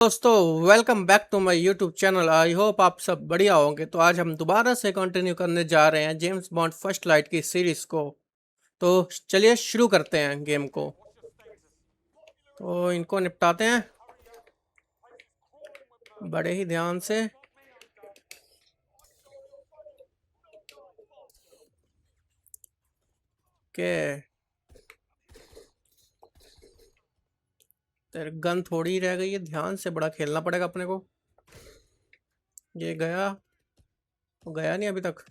दोस्तों, welcome back to my YouTube channel. I hope आप सब बढ़िया होंगे। तो आज हम दोबारा से कंटिन्यू करने जा रहे हैं जेम्स बॉन्ड फर्स्ट लाइट की सीरीज को। तो चलिए शुरू करते हैं गेम को। तो इनको निपटाते हैं बड़े ही ध्यान से। के तेरे गन थोड़ी ही रह गई है, ध्यान से बड़ा खेलना पड़ेगा अपने को। ये गया तो गया नहीं अभी तक।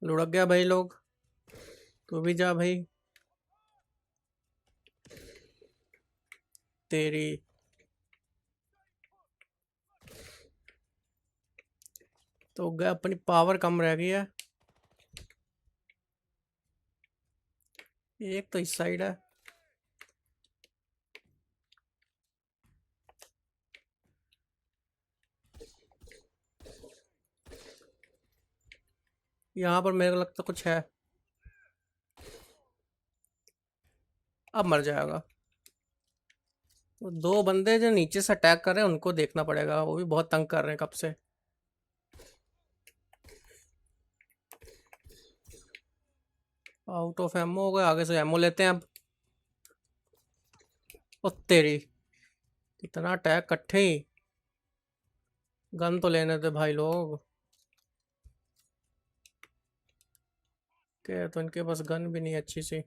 लुढ़क गया भाई लोग। तू भी जा भाई। तेरी तो गया, अपनी पावर कम रह गई है। एक तो इस साइड है। यहाँ पर मेरे को लगता कुछ है। अब मर जाएगा। तो दो बंदे जो नीचे से अटैक कर रहे हैं उनको देखना पड़ेगा, वो भी बहुत तंग कर रहे हैं कब से। आउट ऑफ एमो हो गए, आगे से एमो लेते हैं अब। ओ तेरी, इतना अटैक इकट्ठे ही। गन तो लेने थे भाई लोग के। तो इनके पास गन भी नहीं है अच्छी सी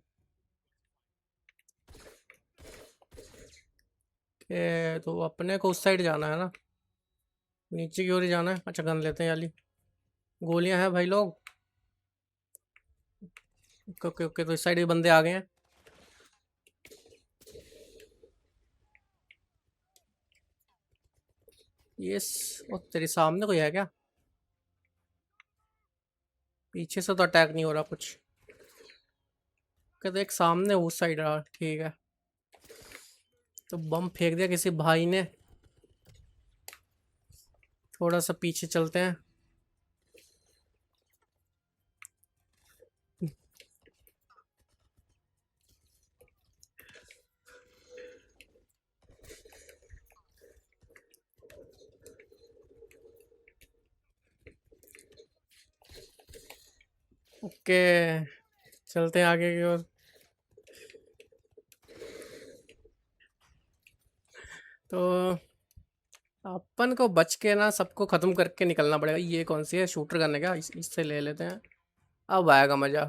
के। तो अपने को उस साइड जाना है ना, नीचे की ओर ही जाना है। अच्छा, गन लेते हैं याली। गोलियां हैं भाई लोग। ओके ओके ओके, तो इस साइड भी बंदे आ गए हैं। ये ओ तेरी, सामने कोई है क्या? पीछे से तो अटैक नहीं हो रहा कुछ। कहते एक सामने उस साइड रहा, ठीक है। तो बम फेंक दिया किसी भाई ने। थोड़ा सा पीछे चलते हैं। ओके, चलते हैं आगे की ओर। तो अपन को बच के ना सबको खत्म करके निकलना पड़ेगा। ये कौन सी है? शूटर गन है क्या? इससे ले लेते हैं। अब आएगा मजा।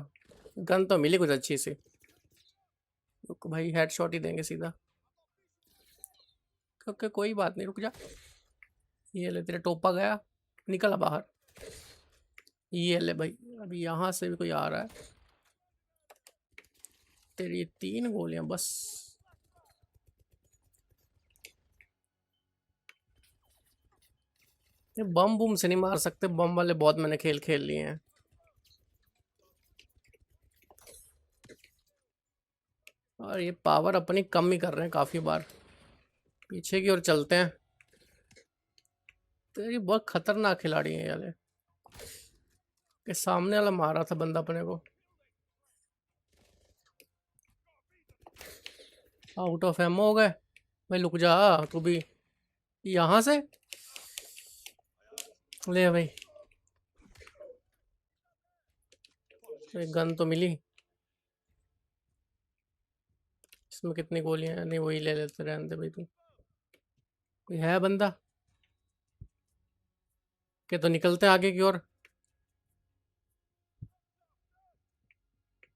गन तो मिली कुछ अच्छी सी। रुक भाई, हेडशॉट ही देंगे सीधा। ओके कोई बात नहीं, रुक जा। ये ले, तेरा टोपा गया। निकल बाहर। ये ले भाई। अभी यहाँ से भी कोई आ रहा है। तेरी तीन गोलियां बस। ये बम बुम से नहीं मार सकते, बम वाले बहुत मैंने खेल खेल लिए हैं। और ये पावर अपनी कम ही कर रहे हैं काफी बार। पीछे की ओर चलते हैं। तो ये बहुत खतरनाक खिलाड़ी है यार। के सामने वाला मारा था बंदा अपने को। आउट ऑफ एमो हो गए भाई। लुक जा तू भी। यहाँ से ले भाई। एक गन तो मिली। इसमें कितनी गोलियां हैं? नहीं, वही ले लेते, रहने दे भाई तू। कोई है बंदा? के तो निकलते हैं आगे की ओर।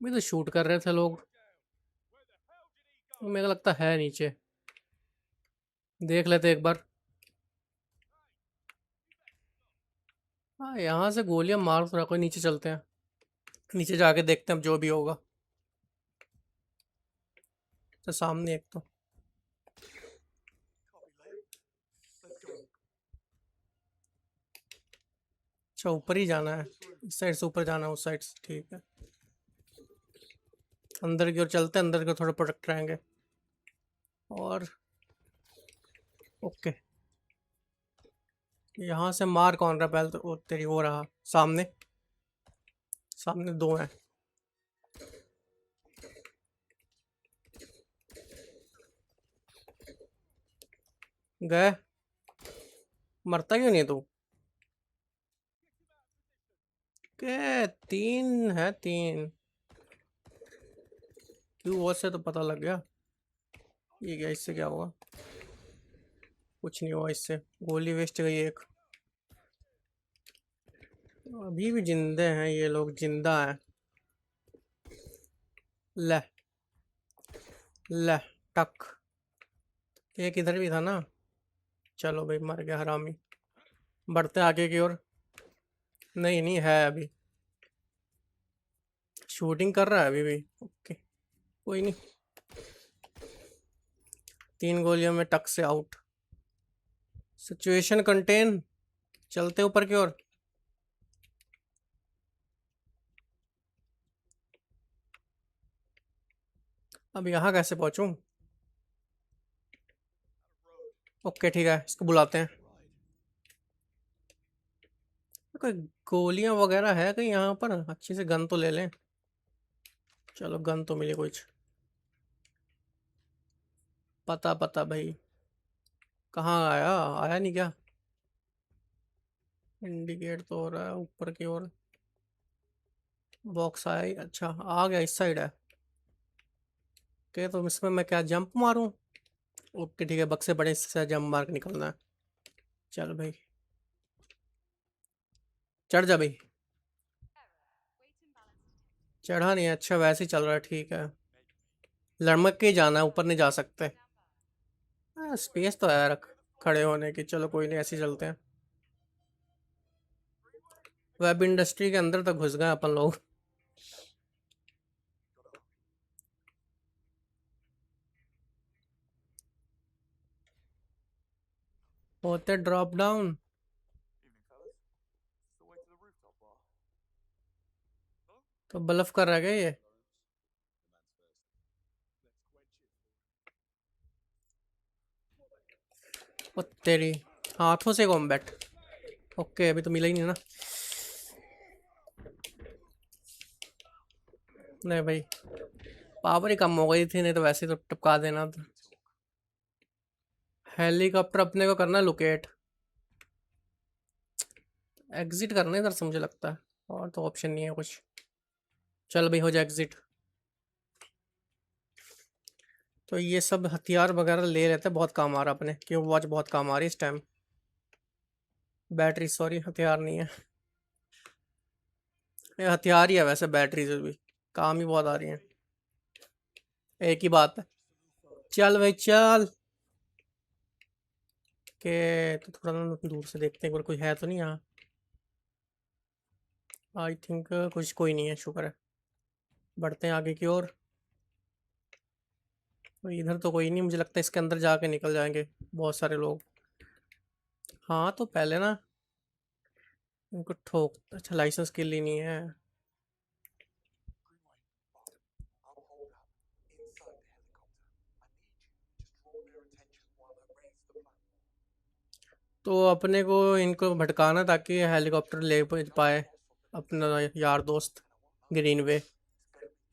भाई तो शूट कर रहे थे लोग। मेरे को लगता है नीचे। देख लेते एक बार। हाँ, यहाँ से गोलियां मार तो रहा कोई। नीचे चलते हैं। नीचे जाके देखते हैं अब जो भी होगा। तो सामने एक तो। अच्छा, ऊपर ही जाना है। इस साइड से ऊपर जाना है, उस साइड से, ठीक है। अंदर की ओर चलते हैं, अंदर की ओर थोड़ा प्रोटेक्ट रहेंगे। और ओके। यहाँ से मार कौन रहा पहले? तो वो तेरी वो रहा सामने। सामने दो हैं। गए। मरता क्यों नहीं तू? के तीन है, तीन। क्यों वो से तो पता लग गया। ये क्या, इससे क्या हुआ? कुछ नहीं हुआ इससे। गोली वेस्ट गई एक। अभी भी जिंदे हैं ये लोग, जिंदा हैं। ले। ले। टक। एक इधर भी था ना। चलो भाई, मर गया हरामी। बढ़ते आगे की ओर। नहीं नहीं, है अभी। शूटिंग कर रहा है अभी भी। ओके। कोई नहीं। 3 गोलियों में टक से आउट। Situation contain. चलते ऊपर की ओर। अब यहाँ कैसे पहुंचूं? ओके ठीक है, इसको बुलाते हैं। कोई गोलियां वगैरह है कहीं यहाँ पर? अच्छी से गन तो ले लें। चलो, गन तो मिली कुछ। पता पता भाई। कहाँ आया? आया नहीं क्या? इंडिकेट तो हो रहा है ऊपर की ओर। बॉक्स आया ही, अच्छा आ गया, इस साइड है। ओके, तो इसमें मैं क्या जंप मारूं? ओके ठीक है, बक्से बड़े से जंप मार के निकलना है। चल भाई। चढ़ जा भाई। चढ़ा नहीं है, अच्छा वैसे ही चल रहा है, ठीक है। लड़मक के ही जाना है, ऊपर नहीं जा सकते। हाँ, स्पेस तो है रख खड़े होने की। चलो कोई नहीं, ऐसे ही चलते हैं। वेब इंडस्ट्री के अंदर तक घुस गए अपन लोग। होते ड्रॉप डाउन। तो ब्लफ कर रहा है क्या ये? ओ तेरी। हाथों से कॉम्बैट। ओके, अभी तो मिला ही नहीं ना। नहीं भाई, पावर ही कम हो गई थी, नहीं तो वैसे ही तो टपका देना था। हेलीकॉप्टर अपने को करना लोकेट। एग्जिट करना है इधर से मुझे लगता है। और तो ऑप्शन नहीं है कुछ। चल भाई, हो जाए एग्जिट। तो ये सब हथियार वगैरह ले लेते हैं, बहुत काम आ रहा है अपने। क्यों, वॉच बहुत काम आ रही है इस टाइम। बैटरी, सॉरी, हथियार नहीं है। ये हथियार ही है वैसे, बैटरी से भी काम ही बहुत आ रही है। एक ही बात है। चल भाई चल। के तो थोड़ा ना दूर से देखते हैं, एक बार कोई है तो नहीं यहाँ। आई थिंक कुछ कोई नहीं है, शुक्र है। बढ़ते हैं आगे की ओर। तो इधर तो कोई नहीं, मुझे लगता है इसके अंदर जाके निकल जाएंगे बहुत सारे लोग। हाँ, तो पहले ना इनको ठोक, अच्छा लाइसेंस के लिए नहीं है। तो अपने को इनको भटकाना ताकि हेलीकॉप्टर ले पाए अपना यार दोस्त ग्रीनवे।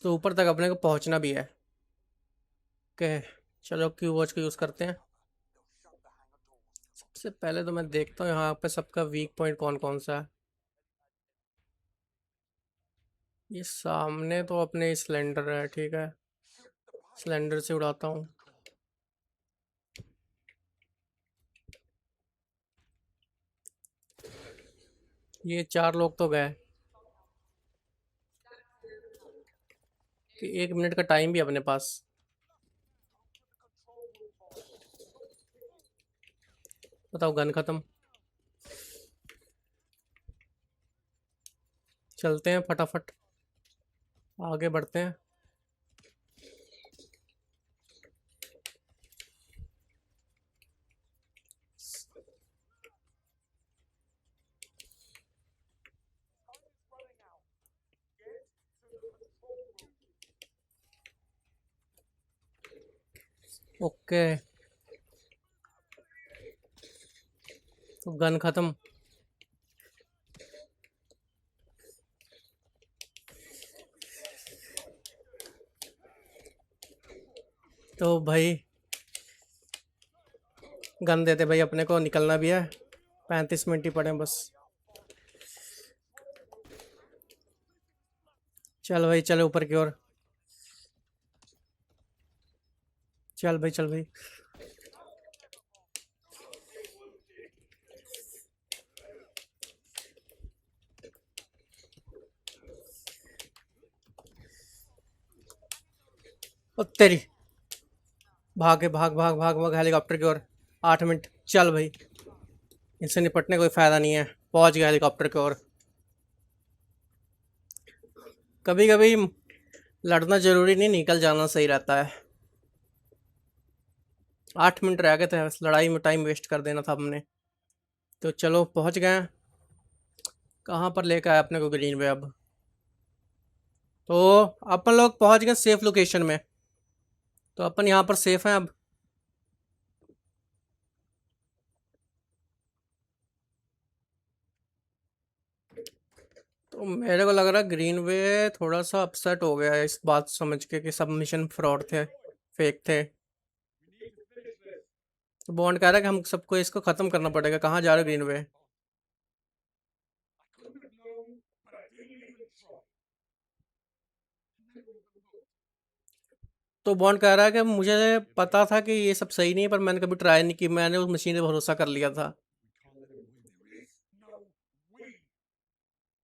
तो ऊपर तक अपने को पहुंचना भी है। ओके। चलो, क्यू वॉच का यूज़ करते हैं। सबसे पहले तो मैं देखता हूँ यहाँ पे सबका वीक पॉइंट कौन कौन सा है। ये सामने तो अपने सिलेंडर है, ठीक है। सिलेंडर से उड़ाता हूँ। ये 4 लोग तो गए। कि 1 मिनट का टाइम भी अपने पास। बताओ, गन खत्म। चलते हैं फटाफट। आगे बढ़ते हैं। ओके। तो गन खत्म। तो भाई गन देते भाई, अपने को निकलना भी है। 35 मिनट ही पड़े हैं बस। चल भाई, चल ऊपर की ओर। चल भाई, चल भाई। ओ तेरी, भागे, भाग भाग भाग भाग हेलीकॉप्टर की ओर। 8 मिनट। चल भाई, इनसे निपटने कोई फायदा नहीं है। पहुंच गया हेलीकॉप्टर की ओर। कभी कभी लड़ना जरूरी नहीं, निकल जाना सही रहता है। 8 मिनट रह गए थे, बस लड़ाई में टाइम वेस्ट कर देना था हमने। तो चलो पहुंच गए हैं। कहाँ पर लेकर आया अपने को ग्रीन वे अब? तो अपन लोग पहुंच गए सेफ लोकेशन में। तो अपन यहाँ पर सेफ हैं अब। तो मेरे को लग रहा है ग्रीन वे थोड़ा सा अपसेट हो गया है इस बात समझ के कि सब मिशन फ्रॉड थे, फेक थे। तो बॉन्ड कह रहा है कि हम सबको इसको ख़त्म करना पड़ेगा। कहाँ जा रहे हो ग्रीन वे? तो बॉन्ड कह रहा है कि मुझे पता था कि ये सब सही नहीं है, पर मैंने कभी ट्राई नहीं की, मैंने उस मशीन पे भरोसा कर लिया था।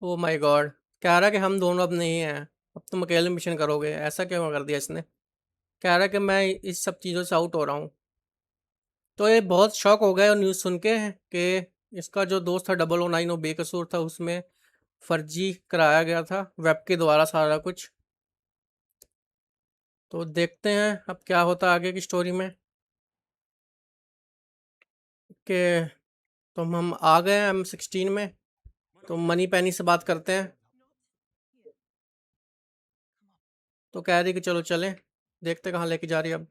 Oh my God. कह रहा है कि हम दोनों अब नहीं हैं, अब तुम अकेले मिशन करोगे। ऐसा क्यों कर दिया इसने? कह रहा है कि मैं इस सब चीज़ों से आउट हो रहा हूँ। तो ये बहुत शॉक हो गया न्यूज़ सुन के कि इसका जो दोस्त था 009, वो बेकसूर था, उसमें फर्जी कराया गया था वेब के द्वारा सारा कुछ। तो देखते हैं अब क्या होता है आगे की स्टोरी में। कि तुम हम आ गए हैं M16 में। तो मनी पैनी से बात करते हैं। तो कह रही कि चलो चलें, देखते कहाँ लेके जा रही है अब।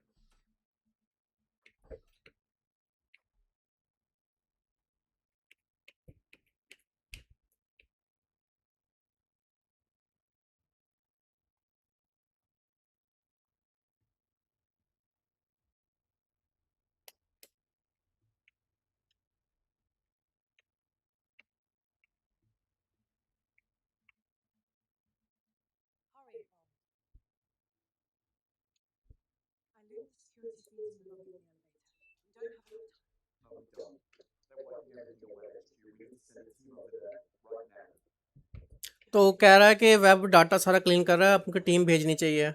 तो कह रहा है कि वेब डाटा सारा क्लीन कर रहा है, आपकी टीम भेजनी चाहिए।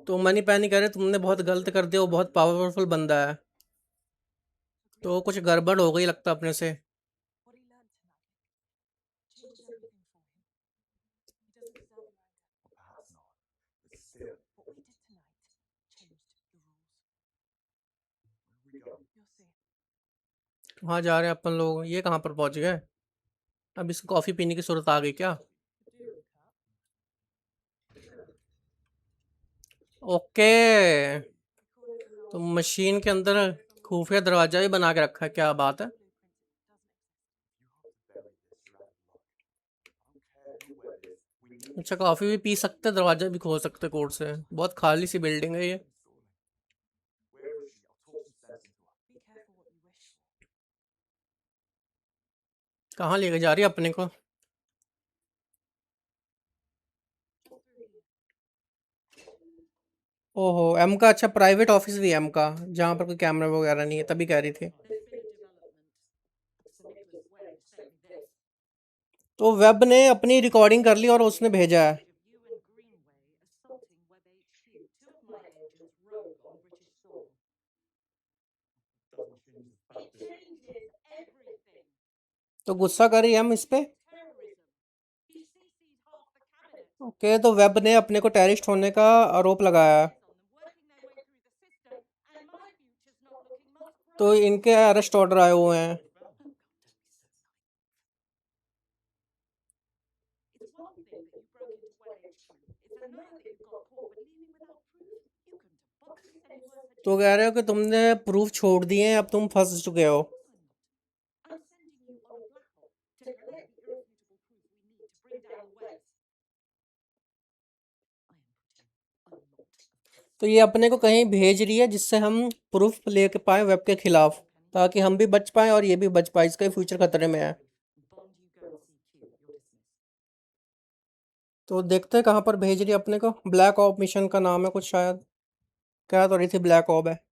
तो मनी पैनी कह रहे तुमने बहुत गलत कर दिया, वो बहुत पावरफुल बंदा है। तो कुछ गड़बड़ हो गई लगता अपने से। वहाँ जा रहे हैं अपन लोग, ये कहाँ पर पहुँच गए? अब इसको कॉफ़ी पीने की जरूरत आ गई क्या? ओके। तो मशीन के अंदर खुफिया दरवाजा भी बना के रखा है, क्या बात है। अच्छा, कॉफ़ी भी पी सकते, दरवाजा भी खोल सकते कोर्ट से। बहुत खाली सी बिल्डिंग है ये। कहाँ लेके जा रही है अपने को? ओहो, एम का अच्छा प्राइवेट ऑफिस भी है एम का, जहाँ पर कोई कैमरा वगैरह नहीं है, तभी कह रही थी। तो वेब ने अपनी रिकॉर्डिंग कर ली और उसने भेजा है। तो गुस्सा कर रही है हम इस पे। ओके, तो वेब ने अपने को टेररिस्ट होने का आरोप लगाया है। तो इनके अरेस्ट ऑर्डर आए हुए हैं। तो कह रहे हो कि तुमने प्रूफ छोड़ दिए, अब तुम फंस चुके हो। तो ये अपने को कहीं भेज रही है जिससे हम प्रूफ लेके पाए वेब के खिलाफ, ताकि हम भी बच पाए और ये भी बच पाए, इसका फ्यूचर खतरे में है। तो देखते हैं कहाँ पर भेज रही है अपने को। ब्लैक ऑप मिशन का नाम है कुछ शायद, क्या तो रही थी ब्लैक ऑप है।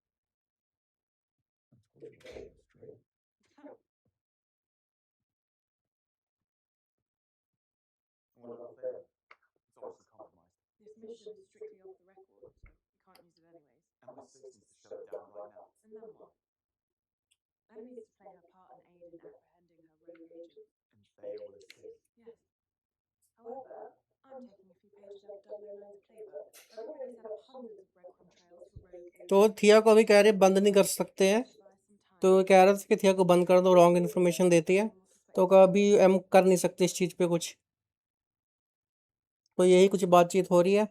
तो थिया को अभी कह रहे बंद नहीं कर सकते हैं, तो कह रहा था कि थिया को बंद कर दो, रॉन्ग इन्फॉर्मेशन देती है। तो कभी हम कर नहीं सकते इस चीज़ पे कुछ। तो यही कुछ बातचीत हो रही है।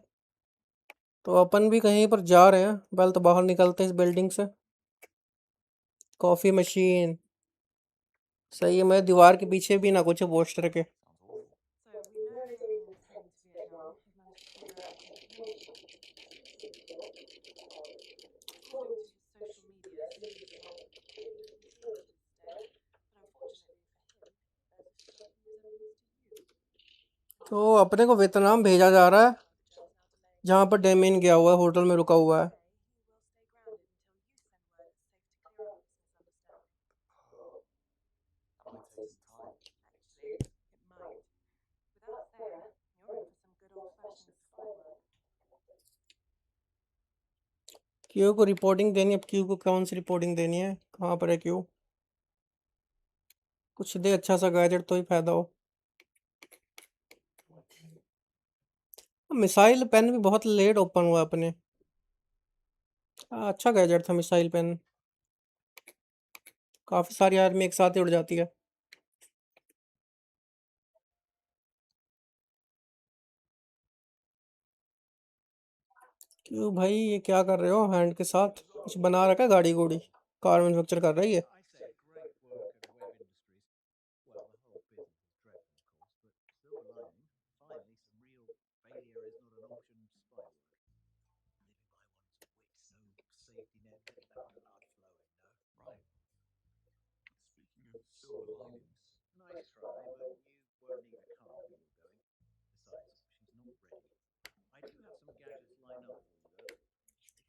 तो अपन भी कहीं पर जा रहे हैं, पहले तो बाहर निकलते हैं इस बिल्डिंग से। कॉफ़ी मशीन सही है, मैं दीवार के पीछे भी ना कुछ पोस्टर के। तो अपने को वियतनाम भेजा जा रहा है, जहाँ पर डेमिन गया हुआ है, होटल में रुका हुआ है। क्यू को रिपोर्टिंग देनी है। अब क्यू को कौन सी रिपोर्टिंग देनी है, कहाँ पर है क्यू? कुछ दे अच्छा सा गैजेट तो ही फायदा हो। मिसाइल पेन भी बहुत लेट ओपन हुआ अपने। अच्छा गैजेट था मिसाइल पेन, काफ़ी सारी आर्मी एक साथ ही उड़ जाती है। क्यों भाई, ये क्या कर रहे हो हैंड के साथ? कुछ बना रखा है गाड़ी गुड़ी, कार मैन्युफैक्चर कर रही है?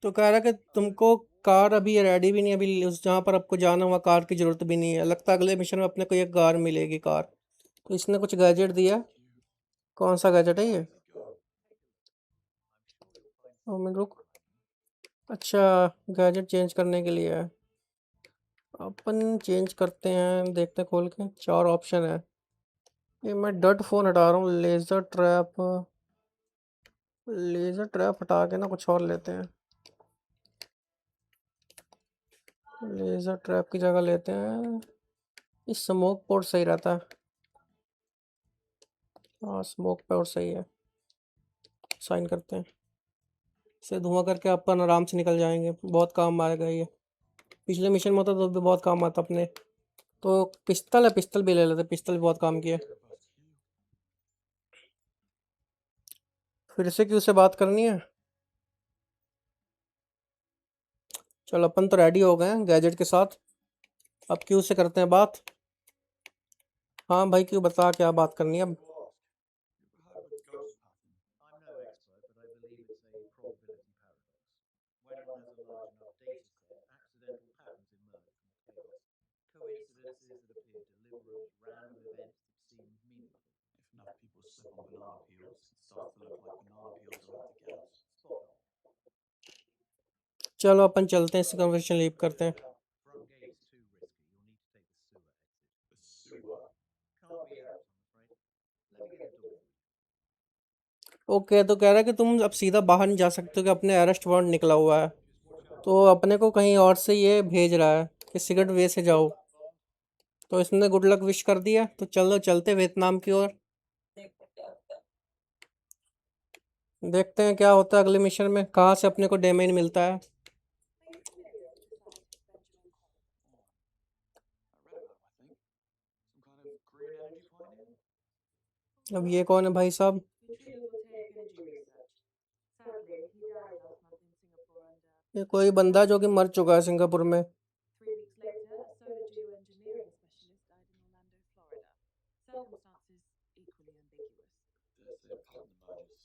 तो कह रहा कि तुमको कार अभी रेडी भी नहीं, अभी उस जहाँ पर आपको जाना हुआ कार की ज़रूरत भी नहीं है, लगता है अगले मिशन में अपने को एक कार मिलेगी कार। तो इसने कुछ गैजेट दिया। कौन सा गैजेट है ये? मैं रुक। अच्छा, गैजेट चेंज करने के लिए है। अपन चेंज करते हैं, देखते हैं खोल के, चार ऑप्शन है। ये मैं डट फोन हटा रहा हूँ, लेज़र ट्रैप। लेज़र ट्रैप हटा के ना कुछ और लेते हैं। लेज़र ट्रैप की जगह लेते हैं, इस स्मोक पोर्ट सही रहता है। हाँ, स्मोक पोर्ट सही है। साइन करते हैं, इसे धुआं करके अपन आराम से निकल जाएंगे, बहुत काम आएगा ये। पिछले मिशन में होता तो भी बहुत काम आता अपने। तो पिस्तल है, पिस्तल भी ले लेते, पिस्तल भी बहुत काम किया। फिर से क्यों से बात करनी है? चलो अपन तो रेडी हो गए हैं गैजेट के साथ, अब क्यों से करते हैं बात। हाँ भाई, क्यों बता क्या बात करनी है अब? चलो अपन चलते हैं, इस कन्वर्सेशन लीव करते हैं। ओके, तो कह रहा है कि तुम अब सीधा बाहर नहीं जा सकते हो, कि अपने अरेस्ट वारंट निकला हुआ है। तो अपने को कहीं और से ये भेज रहा है कि सिगरेट वे से जाओ। तो इसने गुड लक विश कर दिया, तो चलो चलते वियतनाम की ओर। देखते हैं क्या होता है अगले मिशन में, कहाँ से अपने को डैमेज मिलता है। अब ये कौन है भाई साहब? ये कोई बंदा जो कि मर चुका है सिंगापुर में। 3 weeks later, a solar geoengineering specialist died in Orlando, Florida. Circumstances equally ambiguous. Dare say a pattern emerges.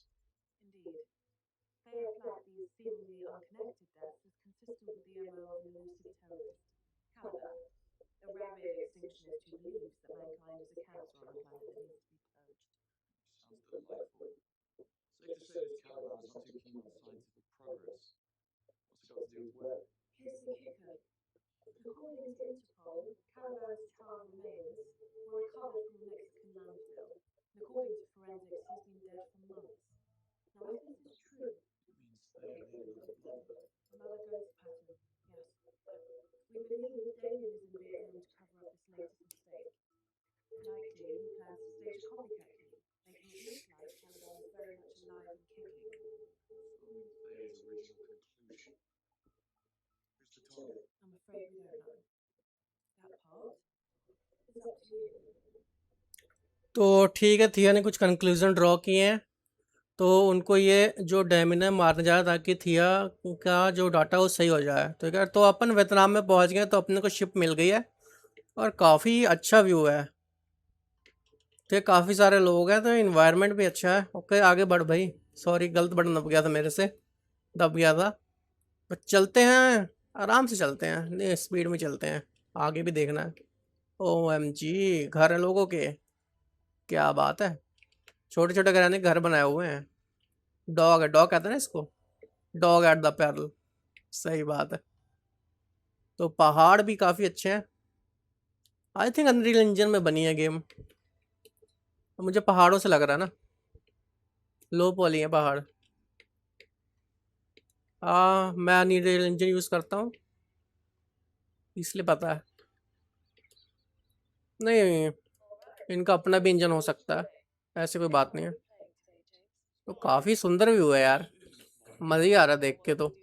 Indeed. They have flagged these seemingly unconnected deaths as consistent with the MO of an elusive terrorist. Caliban, a rabid extinctionist who believes that mankind is a cancer on the planet that needs to be purged. Sounds delightful. Safe to say this Caliban is not too keen on scientific progress. What's it got to do with web? Here's the kicker. According to Interpol, Caliban's charred remains were recovered from a Mexican landfill. And according to forensics, he's been dead for months. Now, if this is true, It means they have an alien life longer. another ghost pattern, yes. We believe Damien is in Vietnam to cover up this latest mistake. Likely, he plans to stage a copycat coup, making it look like Caliban is very much alive and kicking. Following Bay's original conclusion. Who's the target? I'm afraid we don't know. That part is up to you. तो ठीक है, थिया ने कुछ conclusion draw किए हैं। तो उनको ये जो डैमिन है मारने जा रहा है ताकि थिया का जो डाटा वो सही हो जाए। तो क्या, तो अपन वियतनाम में पहुंच गए, तो अपने को शिप मिल गई है और काफ़ी अच्छा व्यू है। तो काफ़ी सारे लोग हैं, तो इन्वायरमेंट भी अच्छा है। ओके, आगे बढ़ भाई। सॉरी, गलत बटन दब गया था मेरे से, दब गया था। तो चलते हैं, आराम से चलते हैं, नहीं स्पीड में चलते हैं, आगे भी देखना है। OMG, घर है लोगों के, क्या बात है। छोटे छोटे घराने के घर बनाए हुए हैं। डॉग है, डॉग कहते हैं ना इसको, डॉग एट द पैरल, सही बात है। तो पहाड़ भी काफ़ी अच्छे हैं। आई थिंक अनरियल इंजन में बनी है गेम, मुझे पहाड़ों से लग रहा है ना, लो पॉली है पहाड़। मैं अनरियल इंजन यूज़ करता हूँ इसलिए पता है। नहीं, इनका अपना भी इंजन हो सकता है, ऐसे कोई बात नहीं है। तो काफ़ी सुंदर व्यू है यार, मज़ा ही आ रहा है देख के। तो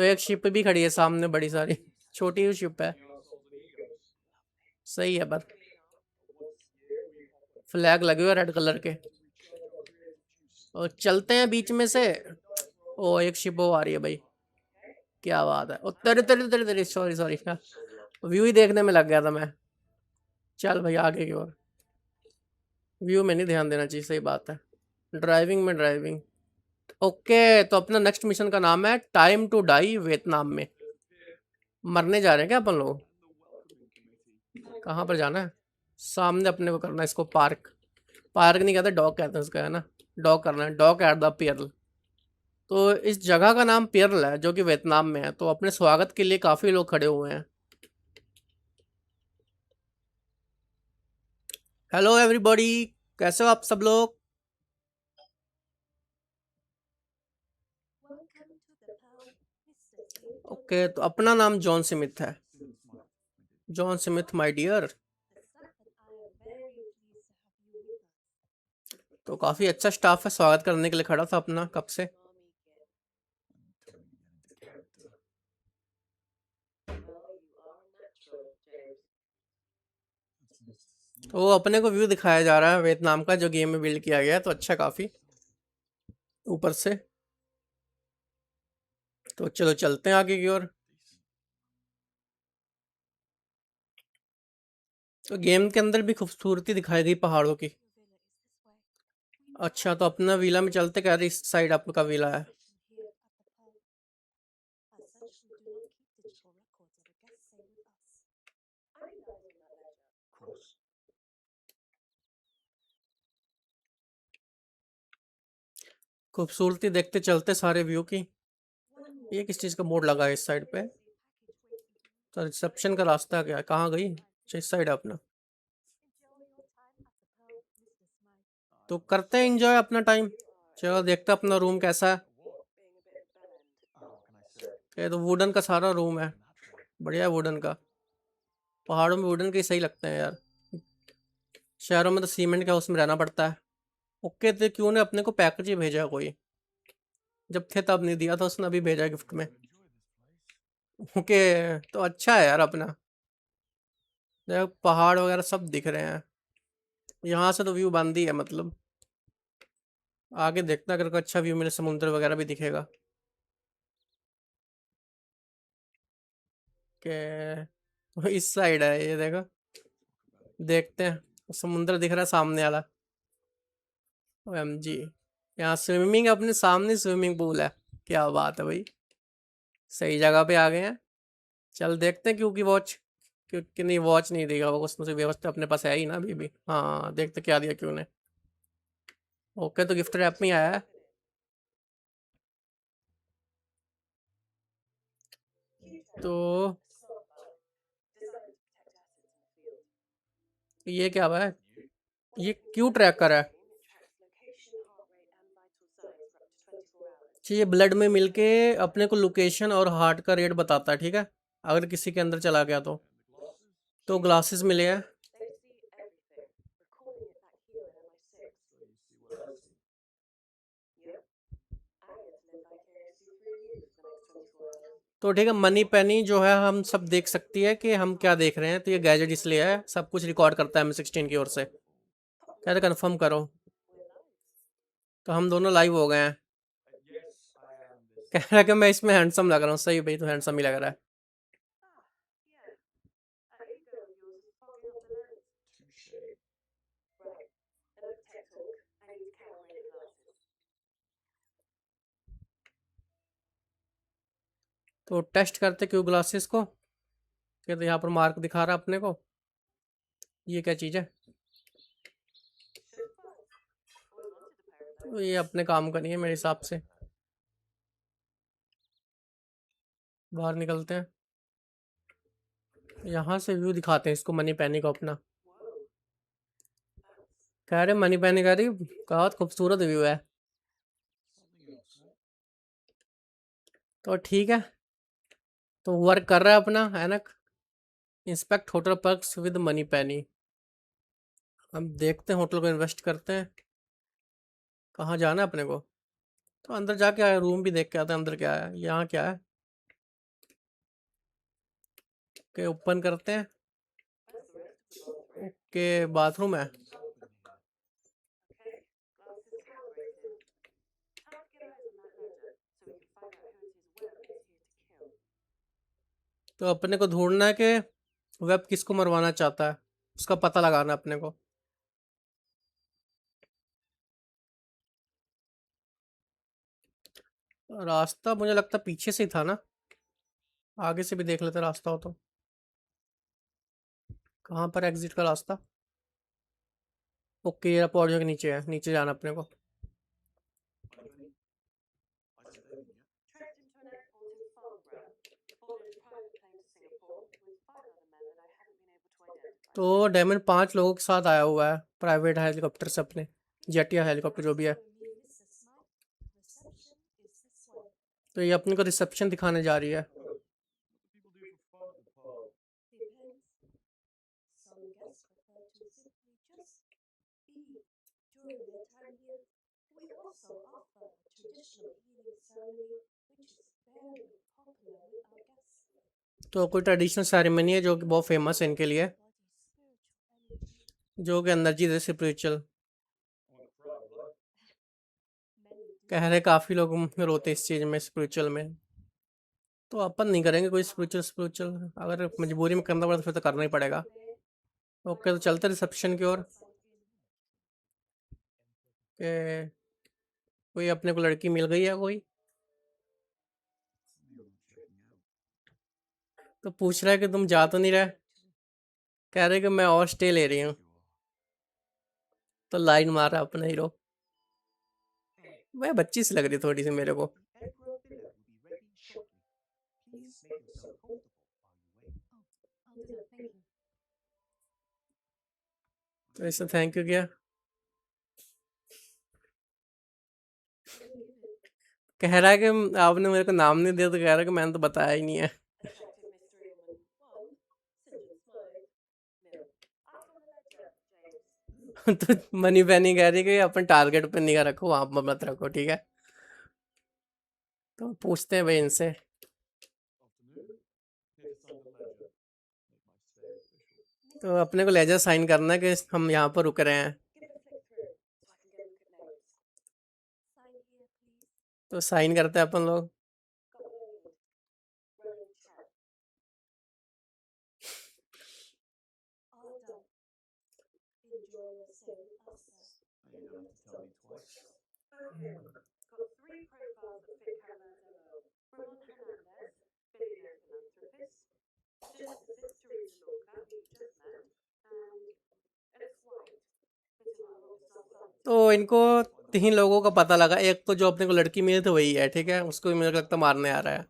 एक शिप भी खड़ी है सामने, बड़ी सारी, छोटी ही शिप है, सही है। पर फ्लैग लगे हुए रेड कलर के, और चलते हैं बीच में से। ओ, एक शिप वो आ रही है भाई, क्या बात है। ओ तेरे तेरे तेरे तेरे, सॉरी सॉरी, व्यू ही देखने में लग गया था मैं। चल भाई आगे की ओर, व्यू में नहीं ध्यान देना चाहिए, सही बात है। ड्राइविंग में ड्राइविंग। ओके, तो अपना नेक्स्ट मिशन का नाम है टाइम टू डाई वियतनाम में। मरने जा रहे हैं क्या अपन लोग? कहाँ पर जाना है? सामने अपने को करना है इसको पार्क, पार्क नहीं कहते, डॉग कहते हैं उसका, है ना। डॉग करना है, डॉग एट द पियरल। तो इस जगह का नाम पियरल है जो कि वियतनाम में है। तो अपने स्वागत के लिए काफ़ी लोग खड़े हुए हैं। हेलो एवरीबॉडी, कैसे हो आप सब लोग? ओके, तो अपना नाम जॉन स्मिथ है। John Smith my dear. तो काफ़ी अच्छा स्टाफ है, स्वागत करने के लिए खड़ा था अपना कब से। तो अपने को व्यू दिखाया जा रहा है वियतनाम का, जो गेम में बिल्ड किया गया है। तो अच्छा काफ़ी ऊपर से। तो चलो चलते हैं आगे की ओर। तो गेम के अंदर भी खूबसूरती दिखाई गई पहाड़ों की। अच्छा, तो अपना विला में चलते, कह रहे इस साइड आपका विला है। खूबसूरती देखते चलते सारे व्यू की। ये किस चीज़ का बोर्ड लगा है इस साइड पे? तो रिसेप्शन का रास्ता क्या है, कहाँ गई? अच्छा, इस साइड है अपना। तो करते हैं एंजॉय अपना टाइम। चलो देखते हैं अपना रूम कैसा है। ये तो वुडन का सारा रूम है, बढ़िया है वुडन का। पहाड़ों में वुडन के ही सही लगते हैं यार, शहरों में तो सीमेंट के हाउस में रहना पड़ता है। ओके, तो क्यों ने अपने को पैकेज ही भेजा कोई, जब थे तब नहीं दिया था उसने, अभी भेजा गिफ्ट में। ओके, तो अच्छा है यार अपना। देखो पहाड़ वगैरह सब दिख रहे हैं। यहाँ से तो व्यू बंद ही है, मतलब आगे देखते हैं, अगर कोई अच्छा व्यू मिले समुद्र वगैरह भी दिखेगा। के इस साइड है ये, देखो देखते हैं, समुद्र दिख रहा है सामने वाला। OMG, यहाँ स्विमिंग है, अपने सामने स्विमिंग पूल है। क्या बात है भाई, सही जगह पे आ गए हैं। चल देखते हैं क्योंकि वॉच, क्योंकि नहीं वॉच नहीं देगा वो, उसमें से व्यवस्था अपने पास है ही ना अभी भी। हाँ देखते क्या दिया क्यों ने। ओके, तो गिफ्ट रैप में ही आया है। तो ये क्या हुआ है, ये क्यों ट्रैक कर रहा है? अच्छा, ये ब्लड में मिलके अपने को लोकेशन और हार्ट का रेट बताता है, ठीक है, अगर किसी के अंदर चला गया तो। And the glasses? तो ग्लासेस मिले हैं। They see everything, recording it back here in MI6. So you see what I see. Yep. I get to live vicariously through you for the next 24 hours. तो ठीक है, money पेनी जो है हम सब देख सकती है कि हम क्या देख रहे हैं, तो ये गैजेट इसलिए है, सब कुछ रिकॉर्ड करता है M16 की ओर से। कह रहे कंफर्म करो, We're live. तो हम दोनों लाइव हो गए हैं। Yes, I am this. कह रहा है कि मैं इसमें हैंडसम लग रहा हूँ, सही भाई, तो हैंडसम ही लग रहा है। Ah, yeah. That ego of yours is fogging up the lens. Touche. Right. Enough tech talk. I need calibrated glasses. तो टेस्ट करते क्यों ग्लासेस को, कि तो यहाँ पर मार्क दिखा रहा है अपने को। ये क्या चीज़ है? Should fun. Always wanted a pair of those. तो ये अपने काम का नहीं है मेरे हिसाब से। बाहर निकलते हैं, यहाँ से व्यू दिखाते हैं इसको, मनी पेनी को अपना। Whoa. That's कह रहे मनी पेनी कह रही बहुत खूबसूरत व्यू है। Something else, eh? तो ठीक है, तो वर्क कर रहा है अपना एनक। Inspect hotel perks with Moneypenny. हम देखते हैं, होटल को इन्वेस्ट करते हैं। कहाँ जाना है अपने को? तो अंदर जाके आए, रूम भी देख के आते हैं अंदर क्या है। यहाँ क्या है, ओके ओपन करते हैं। that's the rest of the bathroom. Okay bathroom है। It's open here. Okay. Glasses calibrated. Time to get eyes on that ledger, so we can find out who it is Webb is here to kill. तो अपने को ढूंढना है कि web किसको मरवाना चाहता है, उसका पता लगाना है अपने को। रास्ता मुझे लगता पीछे से ही था ना, आगे से भी देख लेते रास्ता हो तो। कहाँ पर एग्जिट का रास्ता? ओके, ये पौड़ियों के नीचे है, नीचे जाना अपने को। Money penny? I said open, yeah? Trekked into an airport in Farnborough. Boarded a private plane to Singapore with 5 other men that I haven't been able to identify. तो डेमन 5 लोगों के साथ आया हुआ है प्राइवेट हेलीकॉप्टर से, अपने jet या हेलीकॉप्टर जो भी है। तो ये अपने को रिसेप्शन दिखाने जा रही है। What do people do for fun at the pub? Depends. Some guests prefer to simply just be during their time here. We also offer a traditional healing ceremony, which is very popular with our guests. तो कोई traditional ceremony है जो कि बहुत famous है इनके लिए, Body's spiritual energy. जो कि energy they spiritual. I want to cry, will I? Many do. कह रहे काफ़ी लोग रोते इस चीज़ में, स्पिरिचुअल में। तो अपन नहीं करेंगे कोई स्पिरिचुअल, अगर मजबूरी में करना पड़ा तो फिर तो करना ही पड़ेगा। ओके, तो चलते रिसेप्शन की ओर। के कोई अपने को लड़की मिल गई है कोई? Something I'm not checking out. तो पूछ रहा है कि तुम जा तो नहीं रहे, कह रहे कि मैं और स्टे ले रही हूँ। You are. तो लाइन मार रहा अपना हीरो। वह बच्ची सी लग रही थोड़ी सी मेरे को। The Emperor Philip will be ready shortly. Please make yourself comfortable while you wait. I'll do that, thank you. तो इससे थैंक यू किया। कह रहा है कि आपने मेरे को नाम नहीं दिया, तो कह रहा है कि मैंने तो बताया ही नहीं है। Attractive mystery woman. 1. St. John Snow. Nil. Eyes on the ledger, James. तो मनी पैनी कह रही है कि अपन टारगेट पे निगाह रखो, वहां पर मत रखो, ठीक है। तो पूछते हैं भाई इनसे। Afternoon. Here to sign the ledger. Make my stay official. तो अपने को लेजर साइन करना है कि हम यहाँ पर रुक रहे हैं, तो साइन करते हैं अपन लोग। You don't have to tell me twice. Got three profiles that fit Caravan's MO. Ramon Hernandez, billionaire philanthropist. Jessica Teresa Lorca, who you've just met. And Alex White, fitting on the rockstar side. तो इनको 3 लोगों का पता लगा, एक तो जो अपने को लड़की मिली तो वही है, ठीक है, उसको भी मुझे लगता मारने आ रहा है।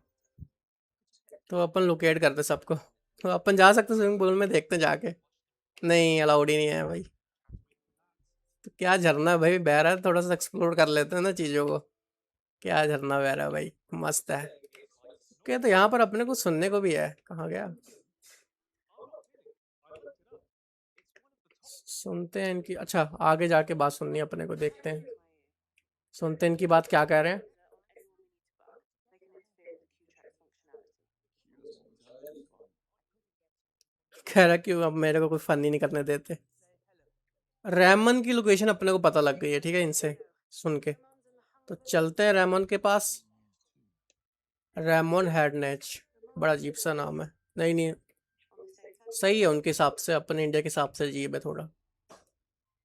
तो अपन लोकेट करते सबको, तो अपन जा सकते स्विमिंग पूल में, देखते जाके। नहीं, अलाउड ही नहीं है भाई। तो क्या झरना है भाई, बह रहा है, थोड़ा सा एक्सप्लोर कर लेते हैं ना चीज़ों को। क्या झरना बह रहा है भाई, मस्त है। ओके, तो यहाँ पर अपने को सुनने को भी है, कहाँ गया? सुनते हैं इनकी, अच्छा आगे जाके बात सुननी है अपने को, देखते हैं, सुनते हैं इनकी बात क्या कह रहे हैं। कह रहा कि अब मेरे को कोई फन ही नहीं करने देते। रैमन की लोकेशन अपने को पता लग गई है, ठीक है, इनसे सुन के। तो चलते हैं रैमन के पास। रैमन हेडनेच, बड़ा अजीब सा नाम है। नहीं नहीं, सही है उनके हिसाब से, अपने इंडिया के हिसाब से अजीब है थोड़ा।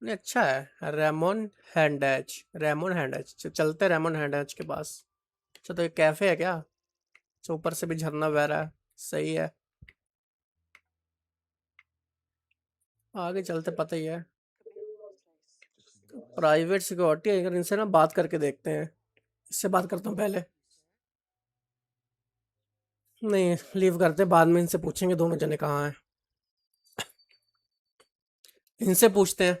नहीं, अच्छा है। रेमोन हैंडेज, रेमोन हैंडेज, चलते हैं रेमोन हैंडेज के पास। अच्छा, तो एक कैफे है क्या? अच्छा, ऊपर से भी झरना बह रहा है, सही है। आगे चलते, पता ही है। प्राइवेट सिक्योरिटी, अगर इनसे ना बात करके देखते हैं। इससे बात करता हूँ पहले। नहीं, लीव करते हैं, बाद में इनसे पूछेंगे दोनों जने कहाँ हैं। इनसे पूछते हैं।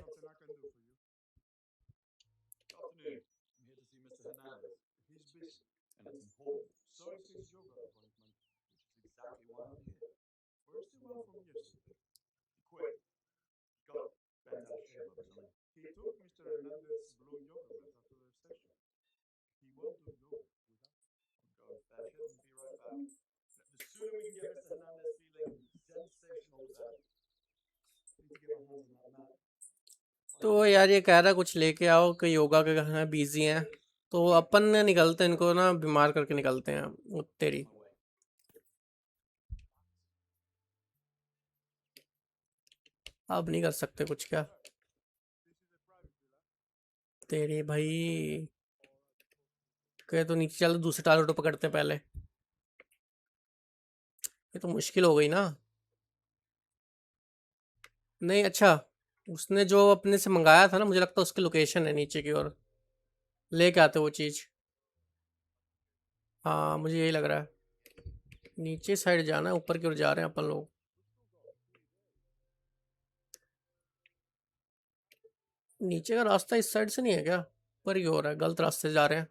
Afternoon. I'm here to see Mr. Hernandez. He's busy, and it's important. Sorry to his yoga appointment, which is exactly why I'm here. Where's the one from yesterday? He quit. He got bent out of shape over something. He took Mr. Hernandez's blue yoga mat after their session. He won't do yoga without it. I'll go and fetch it and be right back. The sooner we can get Mr. Hernandez feeling sensational, the better. Need to get my hands on that mat. तो यार ये कह रहा है कुछ लेके आओ कि योगा के हैं, बिजी हैं। तो अपन ने निकलते हैं, इनको ना बीमार करके निकलते हैं, वो तेरी। अब नहीं कर सकते कुछ क्या, तेरी भाई। कहे तो नीचे चलो, दूसरे टारगेट को पकड़ते हैं पहले। ये तो मुश्किल हो गई ना। नहीं, अच्छा, उसने जो अपने से मंगाया था ना, मुझे लगता है उसकी लोकेशन है नीचे की ओर, लेके आते वो चीज़। हाँ, मुझे यही लग रहा है। नीचे साइड जाना है, ऊपर की ओर जा रहे हैं अपन लोग। नीचे का रास्ता इस साइड से नहीं है क्या? ऊपर की ओर है, गलत रास्ते से जा रहे हैं।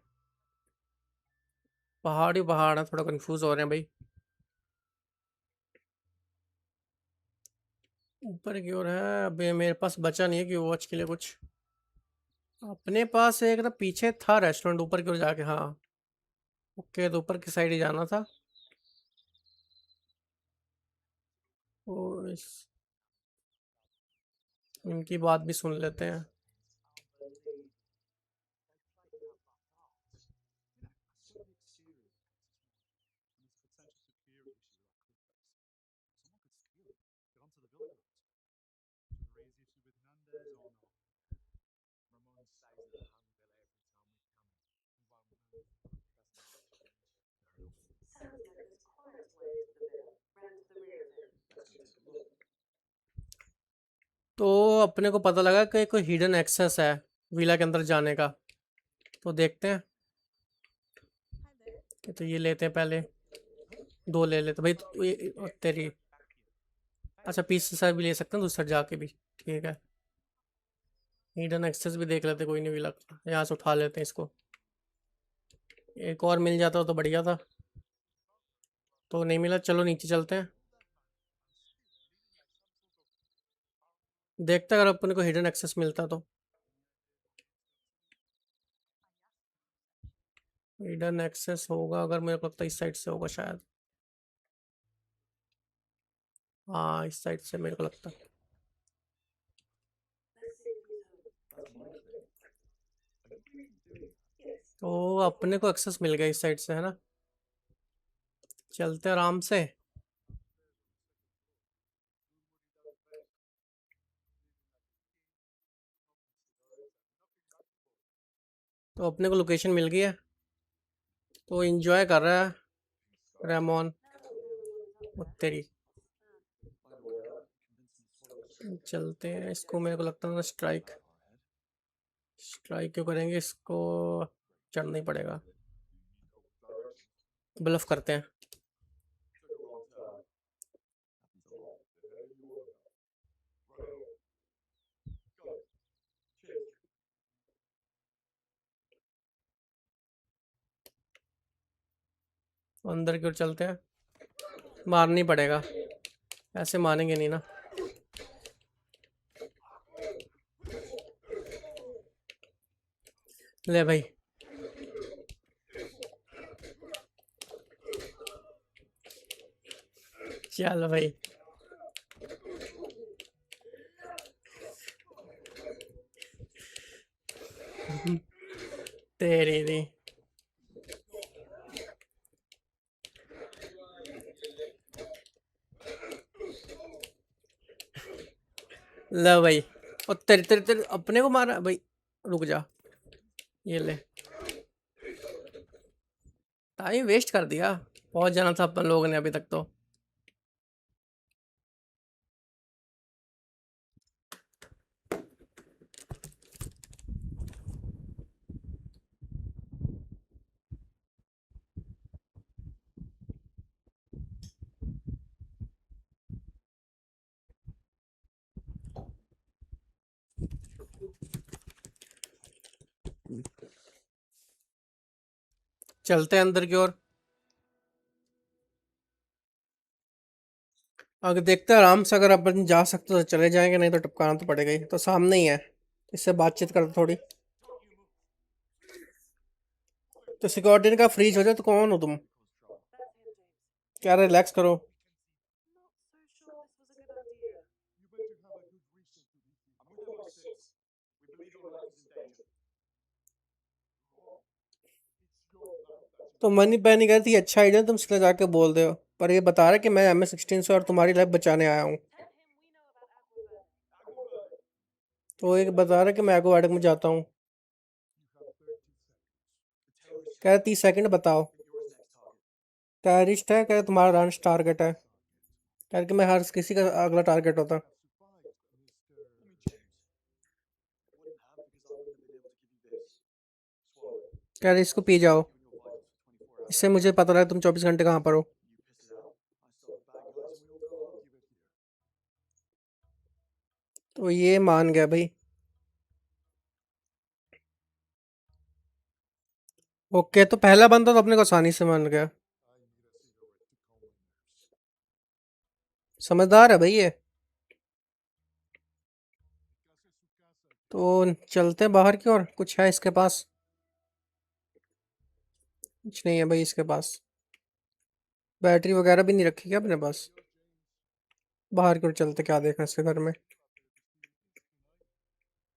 पहाड़ ही पहाड़ है, थोड़ा कंफ्यूज हो रहे हैं भाई। ऊपर की ओर है। अबे मेरे पास बचा नहीं है कि वॉच के लिए कुछ। अपने पास एक ना पीछे था रेस्टोरेंट, ऊपर की ओर जाके, हाँ। ओके, तो ऊपर की साइड ही जाना था। और इनकी बात भी सुन लेते हैं। Sounds like there's quiet way to the villa, round to the rear of it. Let's go take a look. तो अपने को पता लगा कि कोई हिडन एक्सेस है विला के अंदर जाने का, तो देखते हैं। तो ये लेते हैं पहले, 2 ले लेते भाई, तो तेरी। अच्छा, पीस से भी ले सकते हैं दूसरा जाके भी, ठीक है। हिडन एक्सेस भी देख लेते, कोई नहीं विला का, यहाँ से उठा लेते हैं इसको। एक और मिल जाता तो बढ़िया था, तो नहीं मिला। चलो नीचे चलते हैं, देखते हैं अगर अपन को हिडन एक्सेस मिलता तो। हिडन एक्सेस होगा, अगर मेरे को लगता है इस साइड से होगा शायद। हाँ, इस साइड से मेरे को लगता है। तो अपने को एक्सेस मिल गया इस साइड से, है ना? चलते आराम से। तो अपने को लोकेशन मिल गई है, तो एंजॉय कर रहा है रेमोन। तेरी चलते हैं। इसको मेरे को लगता है स्ट्राइक क्यों करेंगे, इसको चढ़ना ही पड़ेगा। ब्लफ करते हैं। अंदर की ओर चलते हैं। मारना ही पड़ेगा, ऐसे मारेंगे नहीं ना। ले भाई, चल भाई। तेरी दी। ले भाई, और तेरे तेरे तेरे अपने को मारा भाई। रुक जा, ये ले। टाइम वेस्ट कर दिया, पहुंच जाना था अपन लोगों ने अभी तक तो। चलते हैं अंदर की ओर। अगर देखते हैं आराम से, अगर अपन जा सकते तो चले जाएंगे, नहीं तो टपकाना तो पड़ेगा ही। तो सामने ही है, इससे बातचीत करते थोड़ी। तो सिक्योरिटी का फ्रीज हो जाए तो कौन हो तुम? That's him, James. क्या रिलैक्स करो। Not so sure this was a good idea. You better have a good reason to be here. I'm with MI6. We believe your life is in danger. Oh, it's your life that's तो money ban कहती है अच्छा idea, तुम सीधा जाके बोल दो। पर ये बता रहा है कि मैं MS-16 से और तुम्हारी लाइफ बचाने आया हूँ। Tell him we know about Aquaburning. Aquaburning. तो एक बता रहा है कि मैं एक्वाटिक में जाता हूँ। You have 30 seconds. The terrorists कह रहा 30 सेकंड बताओ। pick yours next target. Terrorist है, कह रहा तुम्हारा लास्ट टारगेट है। कह रहा कि मैं हर किसी का अगला टारगेट होता। Survived, Mr. Let me, James. Wouldn't have because I wouldn't have been able to give you this. Swallow it. कह रहा इसको पी जाओ, Given your vitals for 24 hours. इससे मुझे पता लगा तुम 24 घंटे कहाँ पर हो। You piss it out. I stop the bad guys and we all go home. Give it here. तो ये मान गया भाई। ओके, तो पहला बंदा तो अपने को आसानी से मान गया। I need a cigarette to calm my nerves. समझदार है भाई ये। Casa su casa. तो चलते हैं बाहर की ओर। कुछ है इसके पास? कुछ नहीं है भाई इसके पास। बैटरी वगैरह भी नहीं रखी क्या अपने पास? बाहर की ओर चलते, क्या देखना इसके घर में।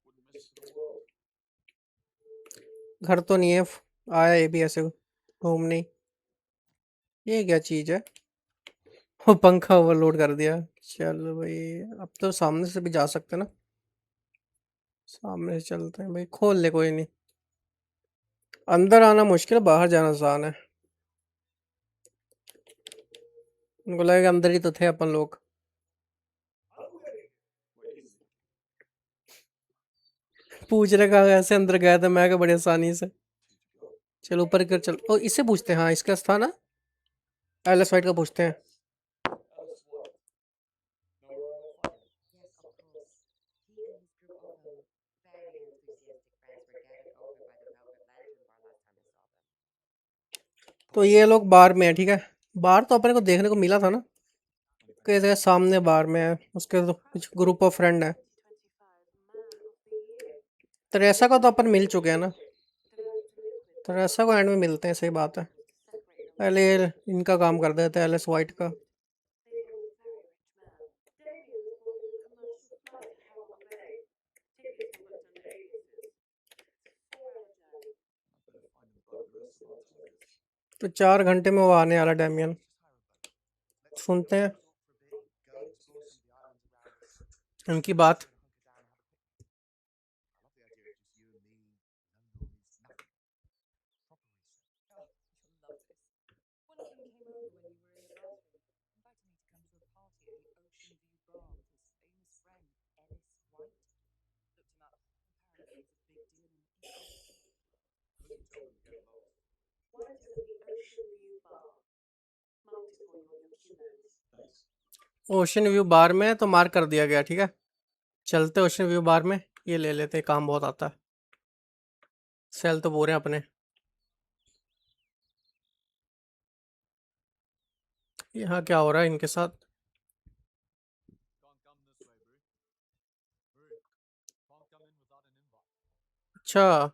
Wouldn't miss it for the world. घर तो नहीं है, आया ये भी ऐसे घूमने ही। ये क्या चीज है? वो पंखा ओवरलोड कर दिया। चलो भाई, अब तो सामने से भी जा सकते हैं ना। सामने से चलते हैं भाई, खोल ले कोई नहीं। अंदर आना मुश्किल है, बाहर जाना आसान है। उनको लगेगा अंदर ही तो थे अपन लोग। Where is it? पूछ रहे कहा ऐसे अंदर गया था, मैं क्या बड़ी आसानी से। To go. चलो ऊपर कर चल। ओ इससे पूछते हैं, हाँ इसका था ना, एलिस वाइट का पूछते हैं। Alice White. Know her on fire. Yes, of course. He and his group of very enthusiastic friends were gathered over by the Velvet Lantern bar last time I saw them. तो ये लोग बार में है, ठीक है। बार तो अपने को देखने को मिला था ना, कैसे सामने बार में है। उसके तो कुछ ग्रुप ऑफ फ्रेंड है। 2025 Man of the Year. Teresa का तो अपन मिल चुके हैं ना। Devoted to liquid. तेरेसा को एंड में मिलते हैं, सही बात है। Separate the पहले ये इनका काम कर देते हैं, एलिस वाइट का। They were a very rich man. Damien was boarding a commercial flight at Harrow Bay. Tickets were booked under aliases. 4 hours तो 4 घंटे में वो आने वाला डैमियन। सुनते हैं उनकी बात। One of them came over when you were in the bathroom, inviting me to come to a party at the Ocean View Bar with his famous friend, Ellis White. Looked him up. Apparently it's a big deal in the ecosystem. Couldn't tell them to get lost. White is at the Ocean View Bar. Marked it for you on your cue notes. Thanks. Ocean view bar में तो mark कर दिया गया, ठीक है। चलते ocean view bar में, ये ले लेते, काम बहुत आता है। सेल तो बोरे अपने। यहाँ क्या हो रहा है इनके साथ? Can't come this way, Brie. Brie, can't come in without an invite. अच्छा,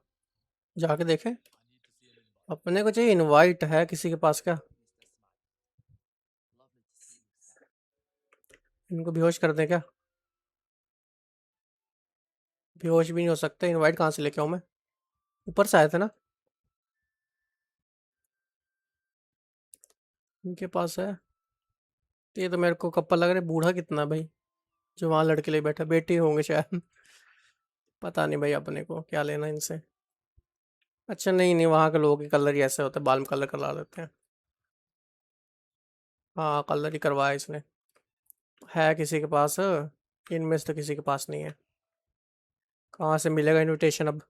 जाके देखें। I need to see an invite. अपने को चाहिए इनवाइट, है किसी के पास क्या? इनको बेहोश कर दें क्या? बेहोश भी नहीं हो सकते, इनवाइट कहाँ से लेके आऊँ मैं? ऊपर से आए थे ना, इनके पास है। ये तो मेरे को कपल लग रहा है, बूढ़ा कितना भाई जो वहाँ लड़के लिए बैठा, बेटे होंगे शायद। पता नहीं भाई अपने को क्या लेना इनसे। अच्छा नहीं नहीं, वहाँ के लोगों के कलर ही ऐसे होते हैं, बाल में कलर करा लेते हैं। हाँ कलर ही करवाया इसने। है किसी के पास? इनमें से तो किसी के पास नहीं है। कहाँ से मिलेगा इनविटेशन अब?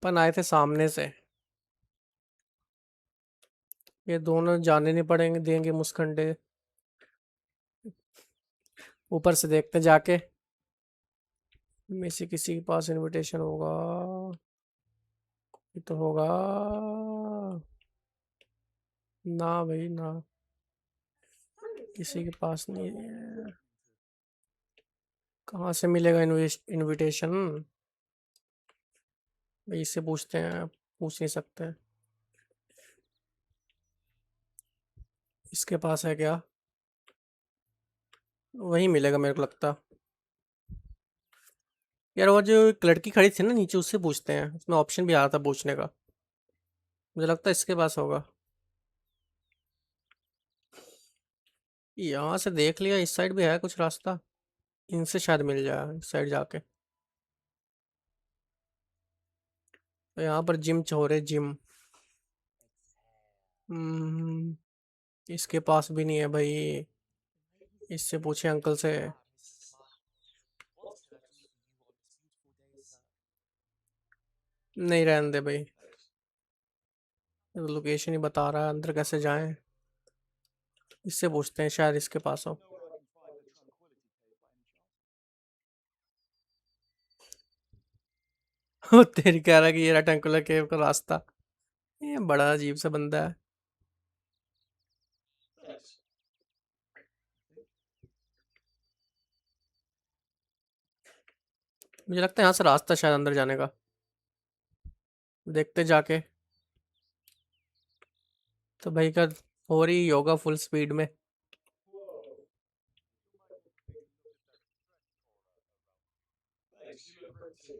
अपन आए थे सामने से, ये दोनों जाने नहीं पड़ेंगे, देंगे मुस्खंडे। ऊपर से देखते हैं जाके, में से किसी के पास इनविटेशन होगा। ये तो होगा ना भाई ना, किसी के पास नहीं है। कहाँ से मिलेगा इनविटेशन? भाई इससे पूछते हैं, पूछ नहीं सकते। इसके पास है क्या? वही मिलेगा मेरे को लगता। यार वो जो एक लड़की खड़ी थी ना नीचे, उससे पूछते हैं, उसमें ऑप्शन भी आ रहा था पूछने का। मुझे लगता है इसके पास होगा। यहाँ से देख लिया, इस साइड भी है कुछ रास्ता, इनसे शायद मिल जाए इस साइड जाके। तो यहाँ पर जिम हो रहे, जिम। हम्म, इसके पास भी नहीं है भाई, इससे पूछे अंकल से। नहीं रहने दे भाई, लोकेशन ही बता रहा है, अंदर कैसे जाएं? इससे पूछते हैं, शायद इसके पास हो। Know where I can find the Tranquility Cave by any chance? वो तेरी कह रहा है कि ये रेक्टेंगुलर केव का रास्ता। ये बड़ा अजीब सा बंदा है। Thanks. मुझे लगता है यहाँ से रास्ता शायद अंदर जाने का, देखते जाके। तो भाई का हो रही योगा फुल स्पीड में। Thanks, you look great too.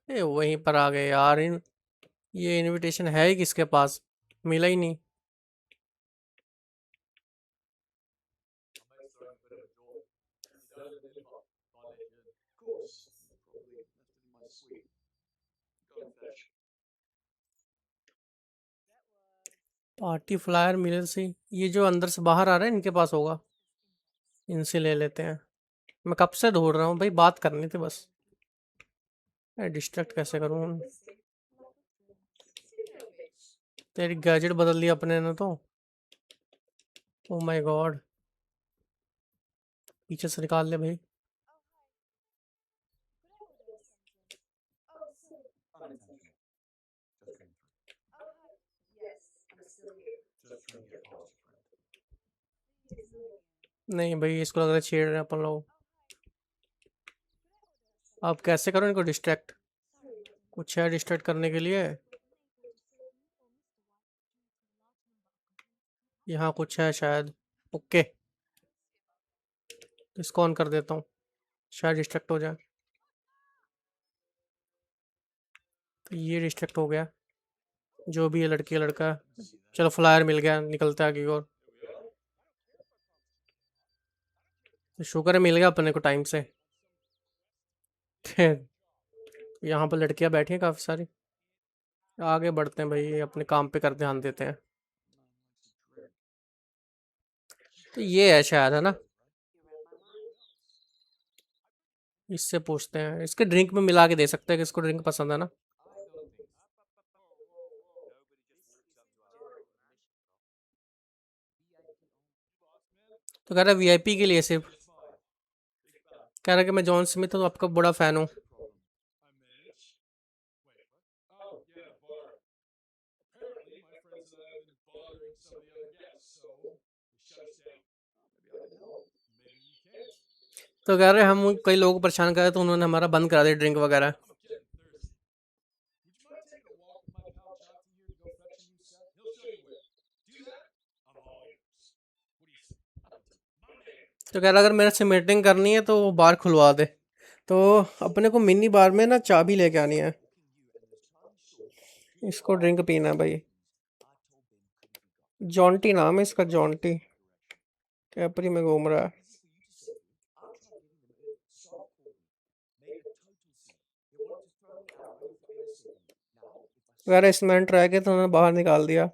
ये वहीं पर आ गए यार। ये इनविटेशन है ही किसके पास? मिला ही नहीं। My mate's throwing a bit of a jaw. He does an invite. Can't let you in. Of course. Probably left it in my suite. Go and fetch. Party flyer मिले से, ये जो अंदर से बाहर आ रहे हैं इनके पास होगा, इनसे ले लेते हैं। मैं कब से ढूंढ रहा हूँ भाई, बात करनी थी बस। डिस्ट्रैक्ट कैसे करूँ? तेरी गैजेट बदल दी अपने ने तो। ओ माय गॉड, पीछे से निकाल ले भाई। Unintentional. Just came through. Oh, hi. Yes, I'm still here. Just trying to get past a friend. Please, not again. नहीं भाई, इसको लग रहा है छेड़ रहे हैं अपन लोग। अब कैसे करूँ इनको डिस्ट्रैक्ट? कुछ है डिस्ट्रैक्ट करने के लिए? यहाँ कुछ है शायद। ओके, इसको ऑन कर देता हूँ, शायद डिस्ट्रैक्ट हो जाए। तो ये डिस्ट्रैक्ट हो गया, जो भी है लड़की या लड़का। चलो फ्लायर मिल गया, निकलते हैं आगे की ओर। तो शुक्र है मिल गया अपने को टाइम से। यहाँ पर लड़कियां बैठी हैं काफ़ी सारी। आगे बढ़ते हैं भाई, अपने काम पे कर ध्यान देते हैं। तो ये है शायद, है ना? इससे पूछते हैं, इसके ड्रिंक में मिला के दे सकते हैं, किसको ड्रिंक पसंद है ना। तो कह रहा है वीआईपी के लिए सिर्फ। कह रहा है कि मैं जॉन स्मिथ हूँ, आपका बड़ा फ़ैन हूँ। तो कह रहे हैं हम कई लोगों को परेशान कर रहे, तो उन्होंने हमारा बंद करा दिया ड्रिंक वगैरह। तो कह रहा अगर मेरे से मीटिंग करनी है तो वो बार खुलवा दे। तो अपने को मिनी बार में ना चाबी लेके आनी है, इसको ड्रिंक पीना है भाई। जॉन्टी नाम है इसका, जॉन्टी। कैपरी में घूम रहा है। अगर इसमें ट्राई किया तो उन्होंने बाहर निकाल दिया।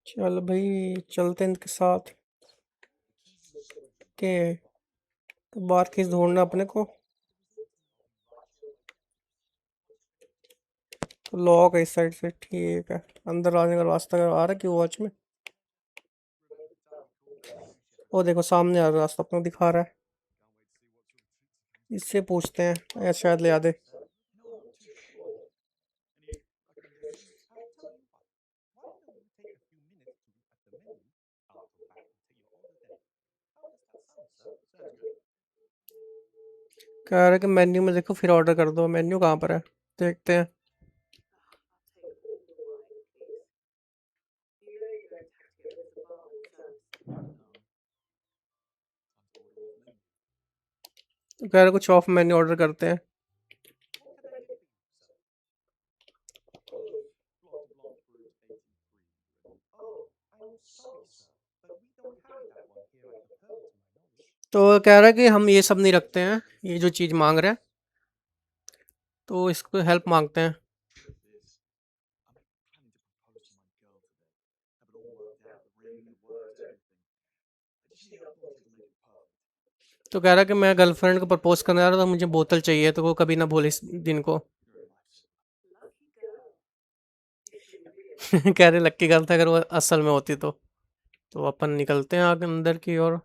चल भाई चलते हैं इनके साथ के। तो बाहर किस ढूंढना अपने को। तो लॉक है इस साइड से, ठीक है। अंदर आने का रास्ता आ रहा है कि वॉच में। वो देखो सामने आ रहा रास्ता, अपना दिखा रहा है। इससे पूछते हैं, या शायद ले आ दे। कह रहा है कि मेन्यू में देखो फिर ऑर्डर कर दो। मेन्यू कहाँ पर है, देखते हैं। तो कह रहा है कुछ ऑफ मेन्यू ऑर्डर करते हैं। तो कह रहा है कि हम ये सब नहीं रखते हैं, ये जो चीज़ मांग रहे हैं, तो इसको हेल्प मांगते हैं। तो कह रहा है कि मैं गर्लफ्रेंड को प्रपोज करने जा रहा था, मुझे बोतल चाहिए, तो वो कभी ना भूले इस दिन को। कह रहे लक्की गर्ल था अगर वो असल में होती तो अपन निकलते हैं आगे अंदर की ओर।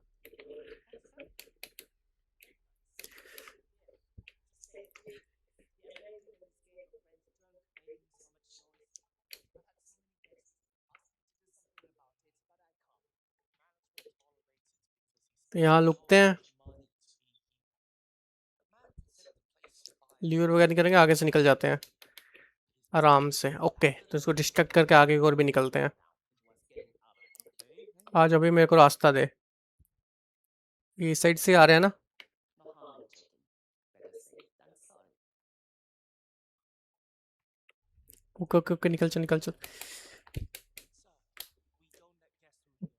तो यहाँ लुकते हैं, लीवर वगैरह नहीं करेंगे, आगे से निकल जाते हैं आराम से। ओके, तो इसको डिस्ट्रैक्ट करके आगे की ओर भी निकलते हैं। आज अभी मेरे को रास्ता दे, ये साइड से आ रहे हैं ना। ओके ओके ओके, निकल चल निकल चल।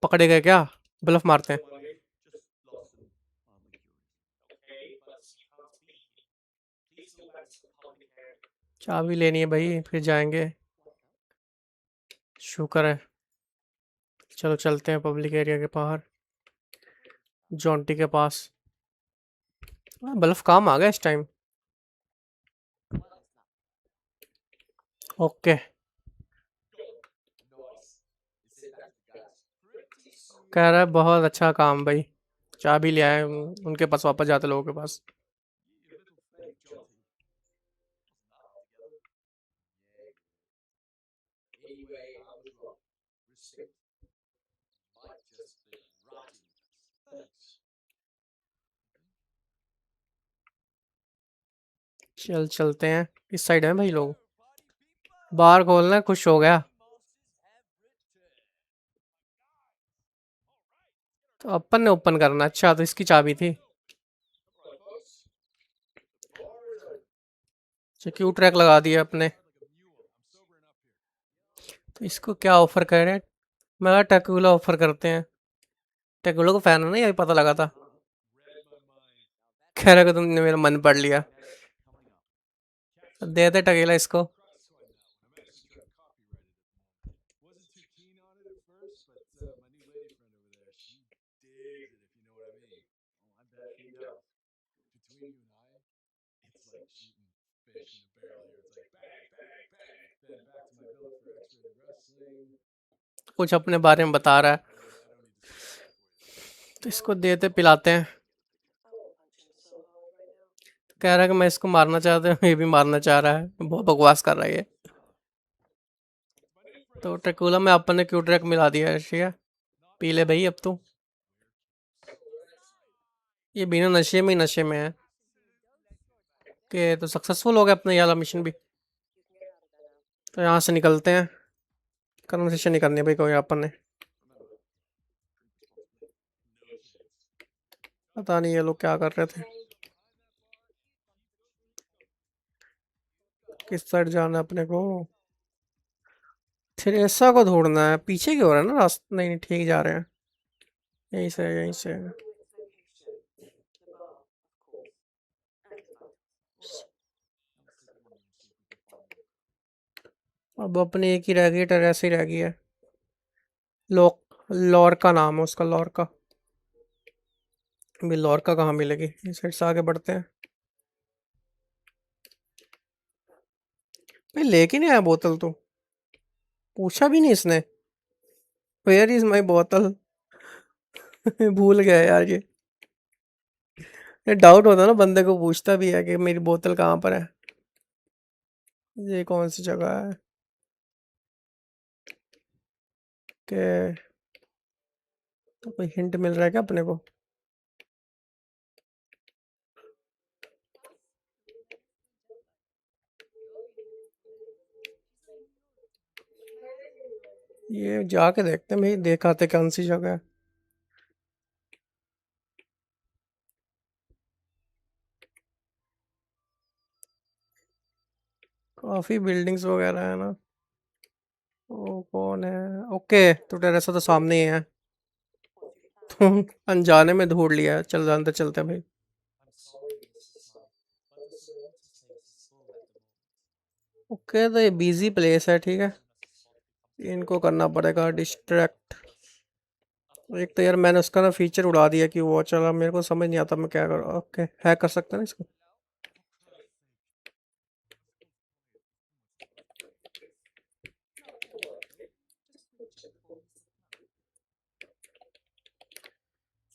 पकड़े गए क्या? ब्लफ मारते हैं। चाबी लेनी है भाई, फिर जाएंगे। शुक्र है। चलो चलते हैं पब्लिक एरिया के बाहर, जॉन्टी के पास। ब्लफ काम आ गया इस टाइम। ओके, कह रहा है बहुत अच्छा काम भाई, चाबी ले आए उनके पास, वापस जाते लोगों के पास। चल चलते हैं, इस साइड है भाई लोग। बाहर खोलना है, खुश हो गया। तो अपन ने ओपन करना, अच्छा तो इसकी चाबी थी। अच्छा क्यू ट्रैक लगा दिया अपने। तो इसको क्या ऑफर कर रहे हैं? मैं टेकुला ऑफर करते हैं। टेकुला को फैन है ना, ये पता लगा था। कह रहा कि तुमने मेरा मन पढ़ लिया। दे दे टकेला इसको। Wasn't too keen on it at first, but my new lady friend over there, she digs it, if you know what I mean. Oh, I bet she does. Between you and I, it's like shooting fish in a barrel here. It's like bang, bang, bang. Then back to my villa for X-rated wrestling. कुछ अपने बारे में बता रहा है, I don't need to spoil that for you. तो इसको देते पिलाते हैं। कह रहा है कि मैं इसको मारना चाहता हूँ, ये भी मारना चाह रहा है। बहुत बकवास कर रहा है ये। तो टेकुला में अपन ने क्यू ट्रैक मिला दिया है, ठीक है। पी ले भाई अब तू। ये बिना नशे में ही नशे में है। कि तो सक्सेसफुल हो गया अपना ये वाला मिशन भी। तो यहाँ से निकलते हैं। कन्वर्सेशन नहीं करनी भाई कोई अपन ने। पता नहीं ये लोग क्या कर रहे थे। किस साइड जाना है अपने को? थेरेसा को ढूंढना है। पीछे की हो रहा है ना रास्ता? नहीं नहीं, ठीक जा रहे हैं। यहीं से यहीं से। अब अपनी एक ही रह गई, टेरेसा ही रह गई है। लॉरका नाम है उसका, लॉरका। अभी लॉरका कहाँ मिलेगी? इस साइड से आगे बढ़ते हैं। भाई लेके नहीं आया बोतल तो? पूछा भी नहीं इसने। वेयर इज माई बोतल? भूल गया यार ये डाउट होता ना बंदे को, पूछता भी है कि मेरी बोतल कहाँ पर है। ये कौन सी जगह है? कि तो कोई हिंट मिल रहा है क्या अपने को? ये जाके देखते हैं भाई, देखाते कौन सी जगह है। काफी बिल्डिंग्स वगैरह है ना। ओ कौन है? ओके तो टेरेसा तो सामने ही है। तुम अनजाने में ढूंढ लिया है। चल अंदर चलते हैं भाई। ओके तो ये बिजी प्लेस है, ठीक है। इनको करना पड़ेगा डिस्ट्रैक्ट। एक तो यार मैंने उसका ना फीचर उड़ा दिया कि वो चला, मेरे को समझ नहीं आता मैं क्या करूँ। ओके हैक कर सकते हैं ना इसको?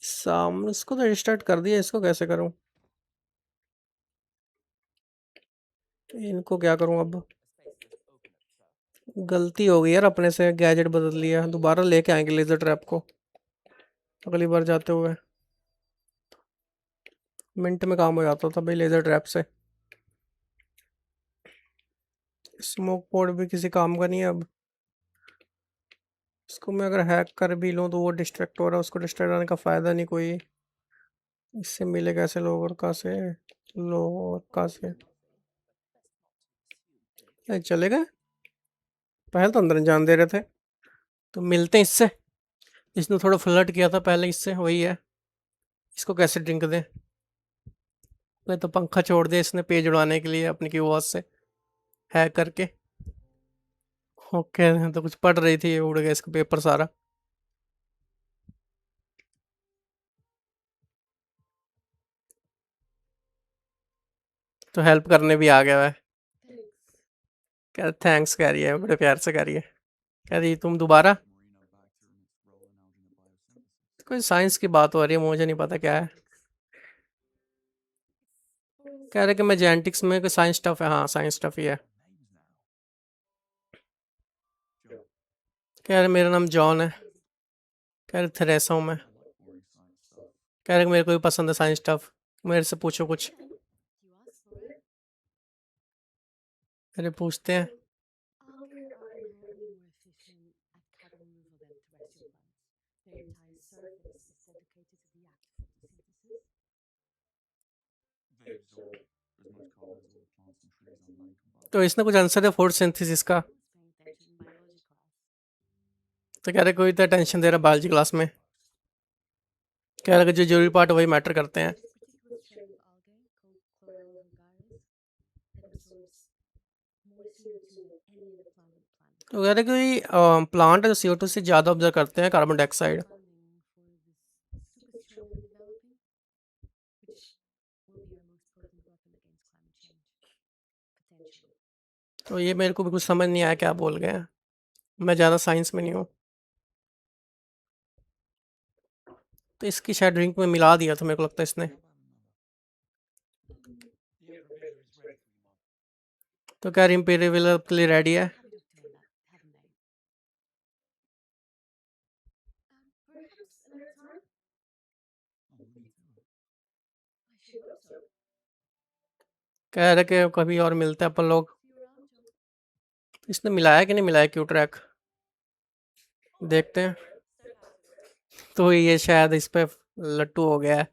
सामने इसको तो रिस्टार्ट कर दिया, इसको कैसे करूँ? इनको क्या करूँ अब? गलती हो गई यार, अपने से गैजेट बदल लिया। दोबारा लेके आएंगे लेजर ट्रैप को अगली बार जाते हुए। मिनट में काम हो जाता था भाई लेजर ट्रैप से। स्मोक पोर्ट भी किसी काम का नहीं है अब। इसको मैं अगर हैक कर भी लूँ तो वो डिस्ट्रैक्ट हो रहा है, उसको डिस्ट्रैक्ट होने का फ़ायदा नहीं कोई। इससे मिले कैसे लोगों से? लोगों से चले गए। पहले तो अंदर नहीं जान दे रहे थे। तो मिलते हैं इससे। इसने थोड़ा फ्लर्ट किया था पहले इससे, वही है। इसको कैसे ड्रिंक दें? मैं तो पंखा छोड़ दिया इसने पेज उड़ाने के लिए अपनी कीबोर्ड से हैक करके। ओके तो कुछ पढ़ रही थी, ये उड़ गया इसका पेपर सारा। तो हेल्प करने भी आ गया है। कह थैंक्स कह रही है, बड़े प्यार से कह रही है। कह रही तुम दोबारा? कोई साइंस की बात हो रही है, मुझे नहीं पता क्या है। कह रहे कि मैं जेनेटिक्स में कोई साइंस स्टफ है। हाँ साइंस स्टफ ही है। कह रहे मेरा नाम जॉन है। कह रहे थेरेसा हूँ मैं। कह रहे कि मेरे को भी पसंद है साइंस स्टफ, मेरे से पूछो कुछ। अरे पूछते हैं। Algae are inherently more efficient at carbon removal than terrestrial plants. Their entire surface is said So, there's much carbon as all the plants and trees on land combined. तो इसने कुछ आंसर है फोटोसिंथेसिस का, I was paying attention in biology class. तो कह रहे कोई इतना टेंशन दे रहा बायोलॉजी क्लास में, कह रहा कि जो जरूरी पार्ट वही मैटर करते हैं। There's a particular strain of algae called Chlorella vulgaris that absorbs more CO2 than any other plant on the planet. तो कह रहे कोई प्लांट है जो CO2 से ज़्यादा ऑब्जर्व करते हैं carbon dioxide. Funding for this super strain we're developing, which will be our most potent weapon against climate change, potentially. तो ये मेरे को भी कुछ समझ नहीं आया क्या बोल गए हैं, मैं ज़्यादा साइंस में नहीं हूँ। तो इसकी शायद ड्रिंक में मिला दिया था मेरे को लगता है इसने। The Emperor is ready for you, Mom. तो क्या इम्पीरियल के लिए रेडी है? Habit of doing that, haven't they? Perhaps another time? Oh, will you do it? I should hope so. कह रहे कि कभी और मिलते हैं अपन लोग। See you around, Joe. इसने मिलाया कि नहीं मिलाया क्यू ट्रैक, देखते हैं। तो ये शायद इस पे लट्टू हो गया है,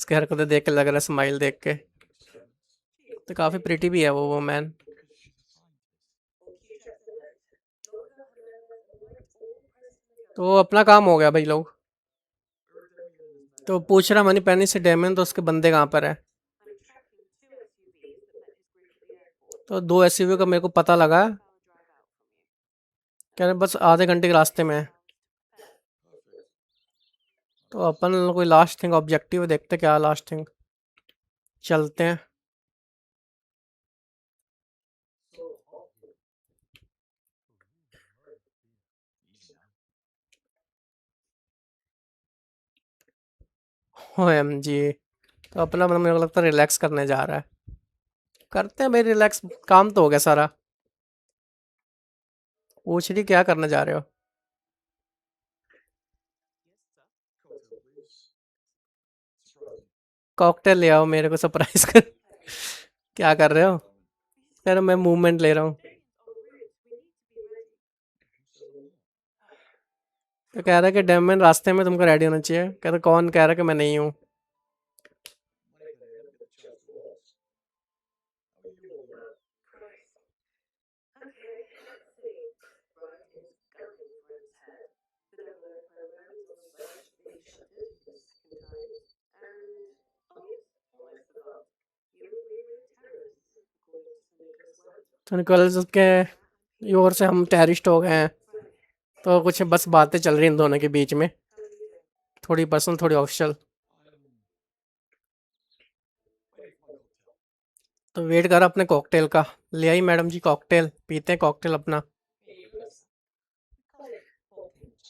इसकी हरकतें देख के लग रहा है, स्माइल देख के। तो काफ़ी प्रिटी भी है वो मैन। तो अपना काम हो गया भाई लोग। तो पूछ रहा मनी पैनी से डेमन, तो उसके बंदे कहाँ पर है? तो 2 SUV का मेरे को पता लगा, कह रहे बस आधे घंटे के रास्ते में है। तो अपन कोई लास्ट थिंग ऑब्जेक्टिव देखते, क्या लास्ट थिंग, चलते हैं। OMG, तो अपना मतलब मेरे को लगता है रिलैक्स करने जा रहा है। करते हैं भाई रिलैक्स, काम तो हो गया सारा। पूछ रही क्या करने जा रहे हो? Cocktail, please. Surprise me. Cocktail ले आओ मेरे को सरप्राइज कर। क्या कर रहे हो? कह रहे मैं मूवमेंट ले रहा हूँ। तो कह रहा है कि डेमन रास्ते में तुमको रेडी होना चाहिए। कह रहा कौन कह रहा है कि मैं नहीं हूँ? तो निकोलस के ओर से हम टेररिस्ट हो गए हैं। तो कुछ बस बातें चल रही इन दोनों के बीच में, थोड़ी पर्सनल थोड़ी ऑफिशियल। तो वेट कर अपने कॉकटेल का। ले आई मैडम जी कॉकटेल, पीते हैं कॉकटेल अपना।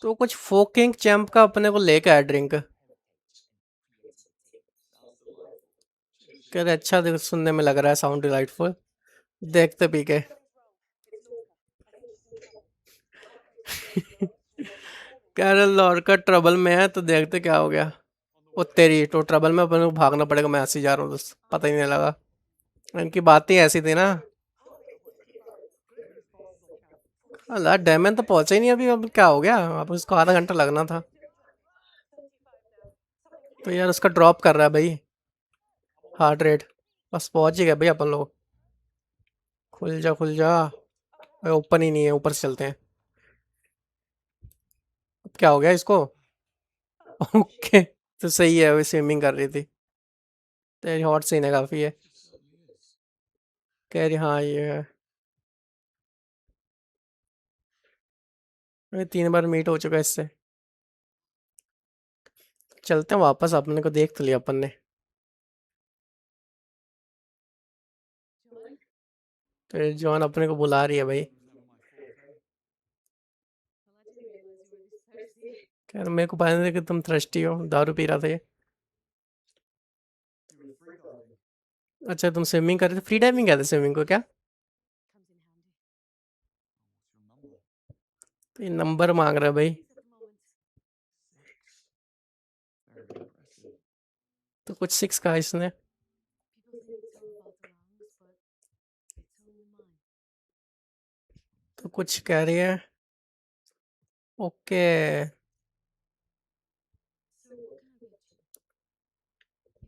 तो कुछ फोकिंग चैंप का अपने को लेके आया ड्रिंक। कह रहे अच्छा सुनने में लग रहा है, साउंड डिलाइटफुल। देखते पी के। कह रहे लॉर्का ट्रबल में है, तो देखते क्या हो गया। वो तेरी तो ट्रबल में अपन को भागना पड़ेगा, मैं ऐसे ही जा रहा हूँ, पता ही नहीं लगा। इनकी बातें ऐसी थी ना। अल्लाह डैमन तो पहुंचा ही नहीं अभी, अब क्या हो गया? अब उसको आधा घंटा लगना था। तो यार उसका ड्रॉप कर रहा है भाई हार्ट रेट। बस पहुंच ही गए भाई अपन लोग। खुल जा खुल जा। ओपन ही नहीं है, ऊपर से चलते हैं। अब क्या हो गया इसको? ओके, तो सही है, वो स्विमिंग कर रही थी। तेरी हॉट सीन है काफ़ी है। कह रही हाँ ये है। 3 बार मीट हो चुका है इससे। चलते हैं वापस, अपने को देख तो लिया अपन ने। तो ये जॉन अपने को बुला रही है भाई। कह रहा मेरे को पता नहीं था कि तुम थ्रस्टी हो, दारू पी रहा था ये। अच्छा तुम स्विमिंग कर रहे थे, फ्री डाइविंग कहते स्विमिंग को क्या? तो ये नंबर मांग रहा है भाई। तो कुछ 6 कहा इसने। तो कुछ कह रही है। Okay, So what can I get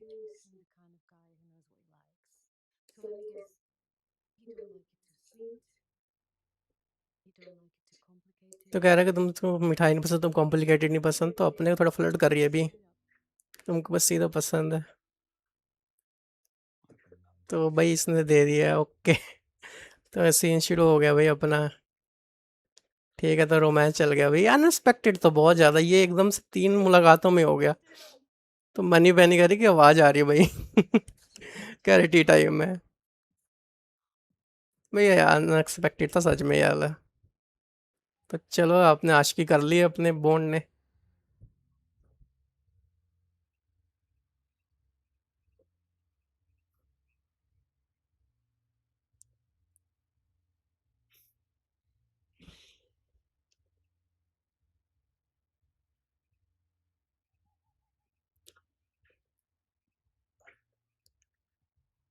you? You seem the kind of guy who knows what he likes. sweet. You don't like it too complicated. तो कह रहा है कि तुमको मिठाई नहीं पसंद, तुम कॉम्प्लिकेटेड नहीं पसंद, तो अपने को थोड़ा फ्लर्ट कर रही है अभी, तुमको बस सीधा पसंद है। तो भाई इसने दे दिया, ओके। तो सीन शुरू हो गया भाई अपना। ठीक है, तो रोमांस चल गया भाई, अनएक्सपेक्टेड तो बहुत ज़्यादा, ये एकदम से 3 मुलाकातों में हो गया। तो मनी पैनी करी की आवाज़ आ रही है भाई। कह रही टी टाइम में। भैया अनएक्सपेक्टेड था सच में यार। तो चलो आपने आशिकी कर ली अपने बॉन्ड ने।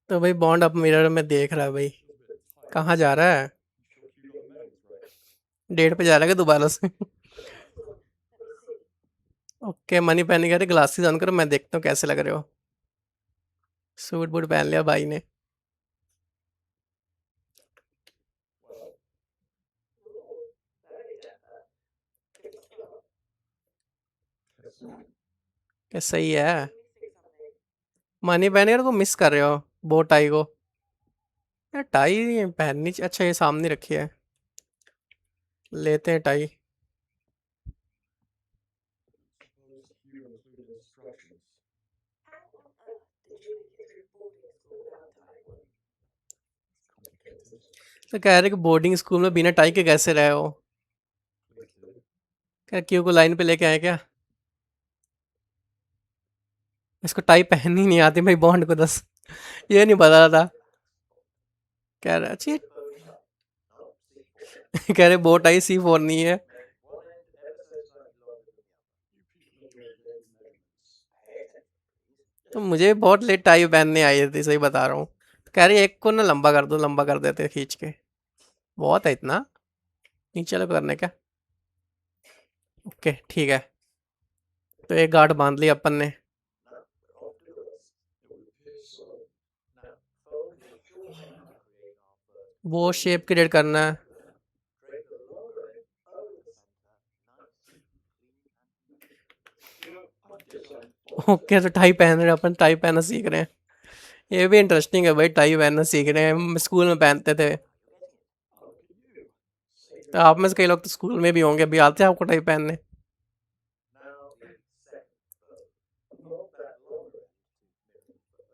तो भाई बॉन्ड अब मिरर में देख रहा है भाई, कहाँ जा रहा है? You sure you got the medals right? Date पे जा रहा है क्या दोबारा से? Let me see. Okay, money पहन के ग्लासेस ऑन करो, मैं देखता हूँ कैसे लग रहे हो। सूट बूट पहन लिया भाई ने। क्या सही है? Missing something. मनी पहन को मिस कर रहे हो बो टाई को? यार टाई पहननी अच्छा ये सामने रखी है, लेते हैं tie. Suppose here include instructions. How on earth did you make it through boarding school without tying one? Complicated. तो कह रहे कि बोर्डिंग स्कूल में बिना टाई के कैसे रहे हो? Please do. क्या क्यू को लाइन पे लेके आए क्या? इसको टाई पहननी नहीं आती भाई बॉन्ड को, दस ये नहीं पता था। कह रहा अच्छी कह रहे बो टाई C4 नहीं है। One end ever so slightly longer than the other. You people enjoy vague measurements. Pay attention, please. तो मुझे बहुत लेट टाई पहनने आई थी, सही बता रहा हूँ। कह रही एक को ना लंबा कर दो, लंबा कर देते खींच के। बहुत है इतना, नीचे लग करने का। ओके ठीक है, तो एक गार्ड बांध लिया अपन ने। Now, we're off to the races. It would appear so. Now, follow the usual path to create our first. वो शेप क्रिएट करना है। Drape the longer end over the center, nice, clean, and neat. You know, I guess I follow okay, तो tie पहन रहे हैं अपन, tie पहनना सीख रहे हैं। ये भी इंटरेस्टिंग है भाई, टाई पहनना सीख रहे हैं, हम स्कूल में पहनते थे। Now, you're getting it. Look at you. तो आप में से कई लोग तो स्कूल में भी होंगे, अभी आते हैं आपको टाई पहनने? Now, the second bow. Hold that longer end to mirror first.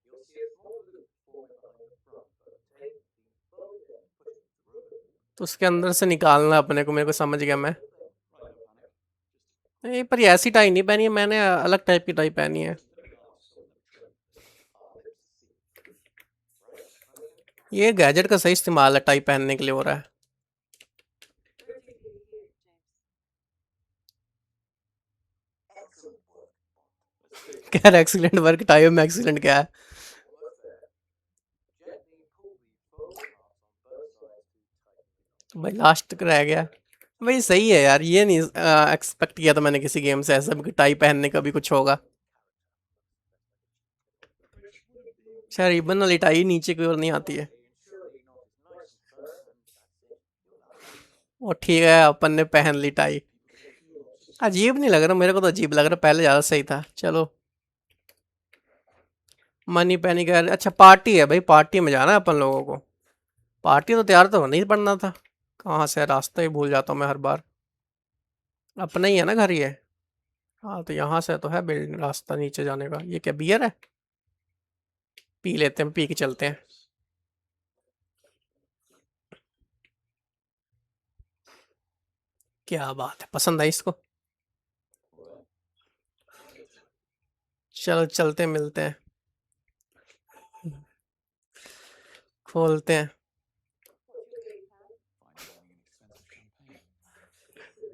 You'll see a small loop forming behind the front bow. Take the bow end, push it through the loop. तो उसके अंदर से निकालना अपने को, मेरे को समझ गया मैं। Right, no panic. Just नहीं पर ये ऐसी टाई नहीं पहनी है मैंने, अलग टाइप की टाई पहनी है। let me ask on the trip. Let's see. Right, okay. ये गैजेट का सही इस्तेमाल है टाई पहनने के लिए हो रहा है। Where do you here, James? Excellent work, Bond. Let's see. कह रहा एक्सीलेंट वर्क, टाई में एक्सीलेंट क्या है? Almost there. Gently pull the bow halves on both sides to tighten the knot. भाई लास्ट तक रह गया। भाई सही है यार, ये नहीं एक्सपेक्ट किया था मैंने किसी गेम से ऐसा भी कि टाई पहनने का भी कुछ होगा। Which would have been अच्छा, रिबन वाली टाई नीचे की ओर नहीं आती है। Ensure the knot is nice and firm, and that's it. You're out. वो ठीक है, अपन ने पहन ली tie. people say few notes is अजीब नहीं लग रहा, मेरे को तो अजीब लग रहा, पहले ज़्यादा सही था। चलो मनी पैनी कह रहे, अच्छा पार्टी है भाई, पार्टी में जाना है अपन लोगों को। पार्टी तो तैयार तो नहीं पड़ना था, कहाँ से रास्ता ही भूल जाता हूँ मैं हर बार। अपना ही है ना घर ये? हाँ तो यहाँ से तो है बिल्ड रास्ता नीचे जाने का। ये क्या बियर है? पी लेते हैं, पी के चलते हैं। क्या बात है, पसंद आई इसको? चलो चलते हैं, मिलते हैं, खोलते हैं। What's your game plan? fine dining and expensive champagne.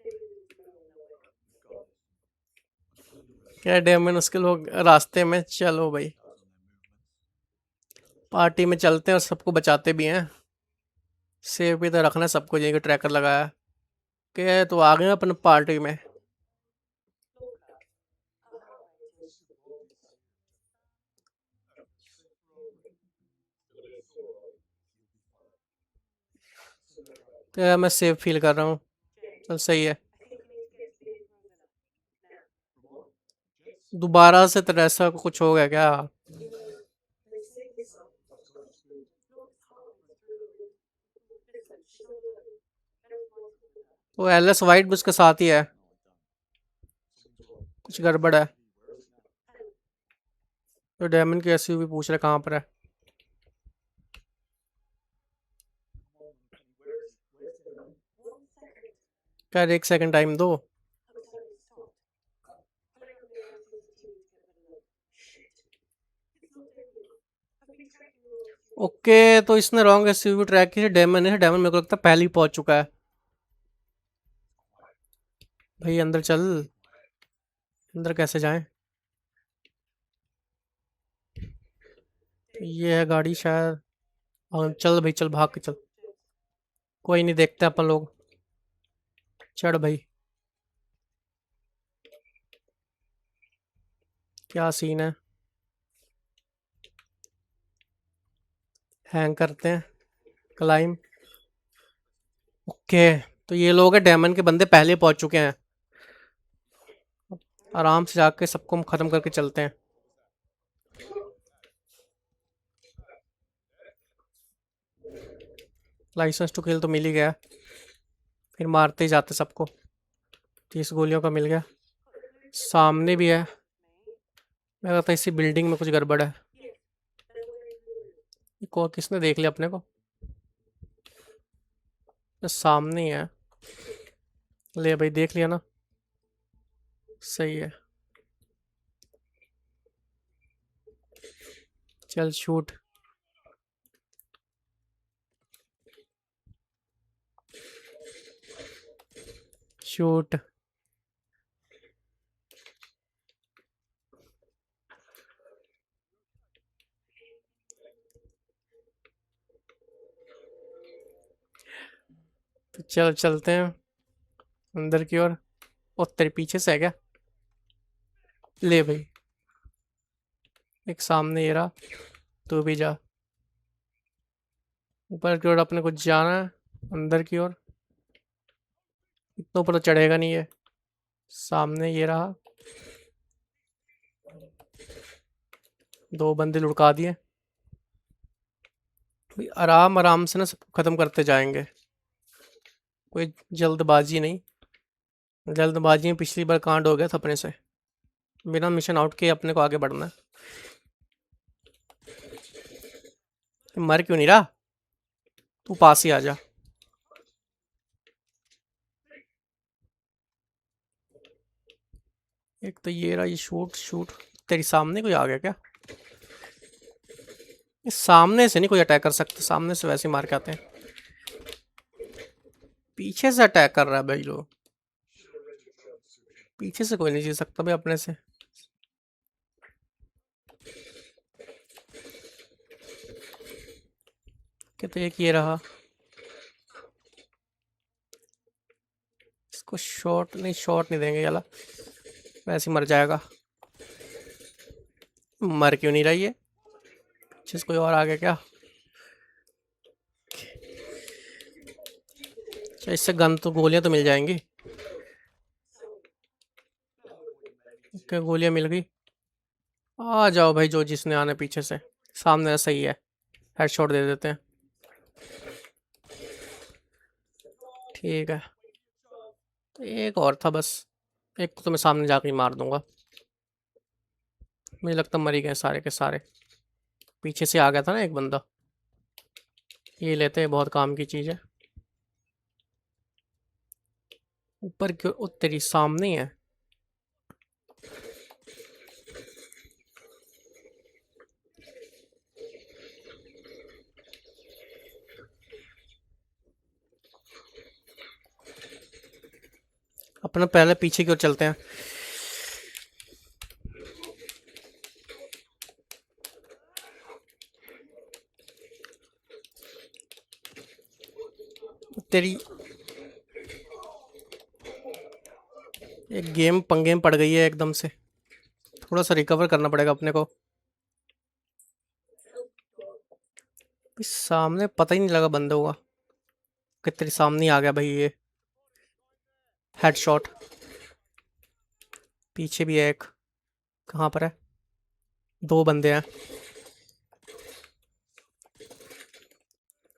Serious. David is going nowhere. Got this. I'll do the rest. क्या डैम में मुश्किल हो रास्ते में। चलो भाई Eyes on their movements. Party में चलते हैं और सबको बचाते भी हैं। सेव भी तो रखना है सबको, यही ट्रैकर लगाया के तो आ गए अपन पार्टी में। Lorca. I'll wait till This won't be soon. Trip rolling. Still a bit sore, are we? You'll be तो यार मैं सेफ फील कर रहा हूँ। चल सही है। दोबारा से तेरा ऐसा कुछ हो गया क्या? वो एलएस वाइट भी उसके साथ ही है। कुछ गड़बड़ है। तो डायमंड की एसयूवी पूछ रहा कहाँ पर है। क्या 1 सेकंड टाइम दो। ओके, तो इसने रॉन्ग एसयूवी ट्रैक की है। डायमंड है, डायमंड मेरे को लगता है पहले ही पहुंच चुका है। भाई अंदर चल। अंदर कैसे जाएं? ये है गाड़ी शायद। हाँ, चल भाई चल, भाग के चल। कोई नहीं, देखते अपन लोग। चढ़ भाई। क्या सीन है? हैंग करते हैं। क्लाइम। ओके, तो ये लोग हैं डायमंड के बंदे, पहले पहुंच चुके हैं। आराम से जाके सबको हम खत्म करके चलते हैं। लाइसेंस टू किल तो मिल ही गया। फिर मारते ही जाते सबको। 30 गोलियों का मिल गया। सामने भी है। मैं कहता इसी बिल्डिंग में कुछ गड़बड़ है। किसने देख लिया अपने को? ये सामने ही है। ले भाई, देख लिया ना। सही है। चल शूट। शूट। तो चल चलते हैं अंदर की ओर। और तेरे पीछे से है क्या? ले भाई। एक सामने ये रहा। तू भी जा। ऊपर की ओर अपने को जाना है। अंदर की ओर। इतना ऊपर तो चढ़ेगा नहीं ये। सामने ये रहा। 2 बंदे लुढ़का दिए। भाई आराम आराम से ना सब खत्म करते जाएंगे। कोई जल्दबाजी नहीं। जल्दबाजी में पिछली बार कांड हो गया था अपने से। बिना मिशन आउट के अपने को आगे बढ़ना है। मर क्यों नहीं रहा? तू पास ही आ जा। एक तो ये रहा, ये शूट शूट। तेरी सामने कोई आ गया क्या? इस सामने से नहीं कोई अटैक कर सकता, सामने से वैसे ही मार के आते हैं। पीछे से अटैक कर रहा है भाई लोग। पीछे से कोई नहीं जीत सकता भाई अपने से। क्या तो एक ये रहा। इसको शॉट नहीं देंगे याला। वैसे ही मर जाएगा। मर क्यों नहीं रही है? पीछे से कोई और आ गया क्या? अच्छा, इससे गन तो गोलियां तो मिल जाएंगी। क्या गोलियां मिल गई? आ जाओ भाई, जो जिसने आना पीछे से। सामने सही है। हेडशॉट दे देते हैं। ठीक है। तो एक और था बस। एक को तो मैं सामने जाके ही मार दूंगा। मुझे लगता मर ही गए सारे के सारे। पीछे से आ गया था ना एक बंदा। ये लेते हैं, बहुत काम की चीज़ है। ऊपर क्यों? ओ तेरी सामने ही है। अपना पहले पीछे की ओर चलते हैं। तेरी एक गेम पंगे में पड़ गई है एकदम से। थोड़ा सा रिकवर करना पड़ेगा अपने को। सामने पता ही नहीं लगा बंदे होगा। कितने सामने आ गया भाई ये। हेडशॉट। पीछे भी है एक। कहाँ पर है? दो बंदे हैं।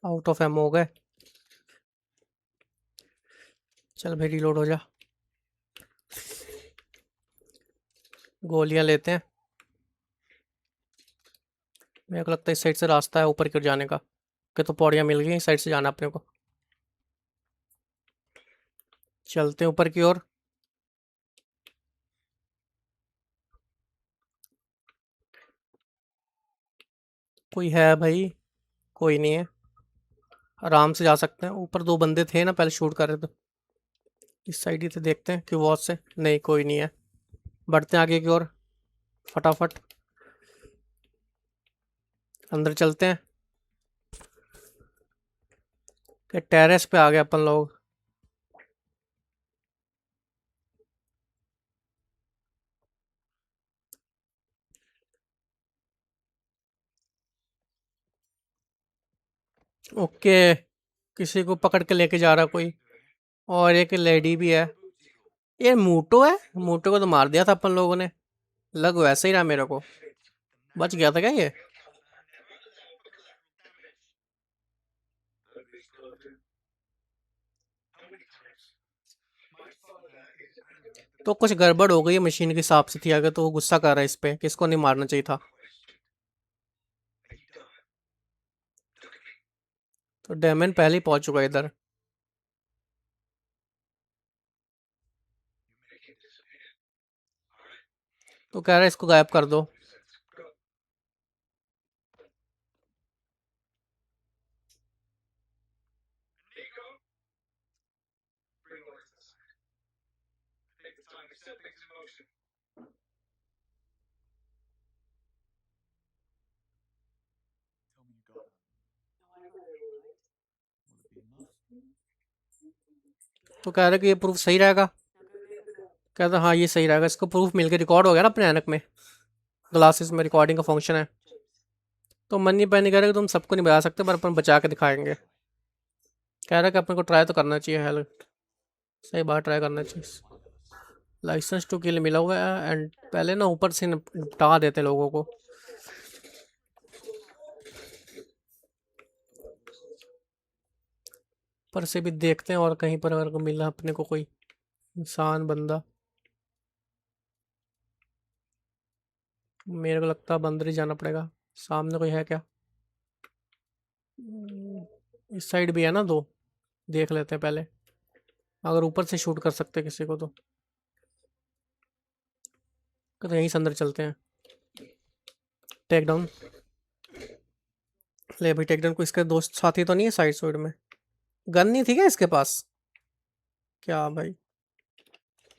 आउट ऑफ एमो हो गए। चल भाई रिलोड हो जा। गोलियां लेते हैं। मेरे को लगता है इस साइड से रास्ता है ऊपर की ओर जाने का। कि तो पौड़ियाँ मिल गई, इस साइड से जाना अपने को। चलते हैं ऊपर की ओर। कोई है भाई? कोई नहीं है। आराम से जा सकते हैं। ऊपर दो बंदे थे ना पहले शूट कर रहे थे। इस साइड ही थे, देखते हैं कि वॉच से। नहीं कोई नहीं है। बढ़ते हैं आगे की ओर फटाफट। अंदर चलते हैं। कि टेरेस पे आ गए अपन लोग। ओके। किसी को पकड़ के लेके जा रहा कोई। और एक लेडी भी है। ये मूटो है। मूटो को तो मार दिया था अपन लोगों ने। लग वैसे ही रहा मेरे को। बच गया था क्या ये? तो कुछ गड़बड़ हो गई है मशीन के हिसाब से थी अगर, तो वो गुस्सा कर रहा है इस पे कि इसको नहीं मारना चाहिए था। तो डेमन पहले ही पहुंच चुका है इधर। तो कह रहा है इसको गायब कर दो। Tell me you got her. No, I got it all right. Will it be enough? तो कह रहा है कि ये प्रूफ सही रहेगा। Now go get the girl. कहता हाँ ये सही रहेगा। इसको प्रूफ मिल के रिकॉर्ड हो गया ना अपने ऐनक में। ग्लासेस में रिकॉर्डिंग का फंक्शन है। तो मनी पैनी कह रहा है कि तुम सबको नहीं बता सकते पर अपन बचा के दिखाएंगे। कह रहा है कि अपन को ट्राई तो करना चाहिए। हेल्प सही बात, ट्राई करना चाहिए। लाइसेंस टू किल मिला हुआ है एंड पहले ना ऊपर से निपटा देते लोगों को। पर से भी देखते हैं और कहीं पर अगर को मिला अपने को कोई इंसान बंदा। मेरे को लगता है बंदर ही जाना पड़ेगा। सामने कोई है क्या? इस साइड भी है ना दो। देख लेते हैं पहले। अगर ऊपर से शूट कर सकते हैं किसी को तो यहीं से अंदर चलते हैं। Take down. ले भाई टेक डाउन। को इसके दोस्त साथी तो नहीं है साइड साइड में? गन नहीं थी क्या इसके पास? क्या भाई?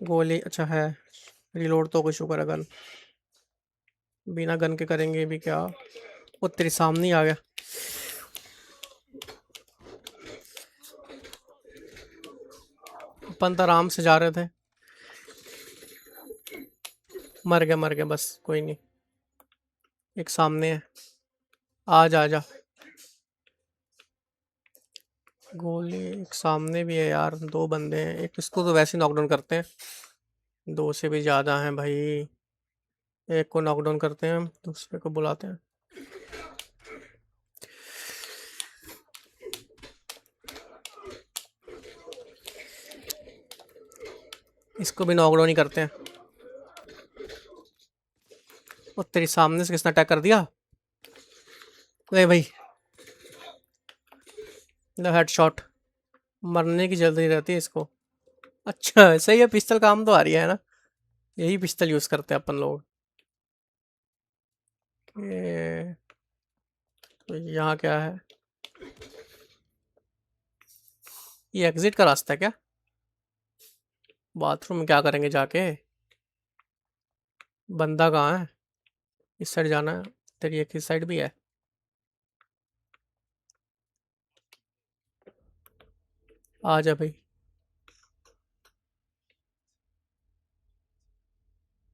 गोली अच्छा है। रिलोड तो कोई शुक्र है गन। बिना गन के करेंगे भी क्या? वो तेरे सामने ही आ गया। अपन तो आराम से जा रहे थे। मर गया बस कोई नहीं। एक सामने है। आ जा आ जा। गोली एक सामने भी है यार। दो बंदे हैं। एक इसको तो वैसे नॉकडाउन करते हैं। दो से भी ज़्यादा हैं भाई। एक को नॉकडाउन करते हैं, दूसरे को बुलाते हैं। इसको भी नॉकडाउन ही करते हैं। और तेरे सामने से किसने अटैक कर दिया? ले भाई। लो हेडशॉट। मरने की जल्दी रहती है इसको। अच्छा सही है, पिस्टल काम तो आ रही है ना। यही पिस्टल यूज़ करते हैं अपन लोग। ये तो यहाँ क्या है? ये एग्जिट का रास्ता है क्या? बाथरूम में क्या करेंगे जाके? बंदा कहाँ है? इस साइड जाना है। तेरी एक इस साइड भी है। आ जा भाई।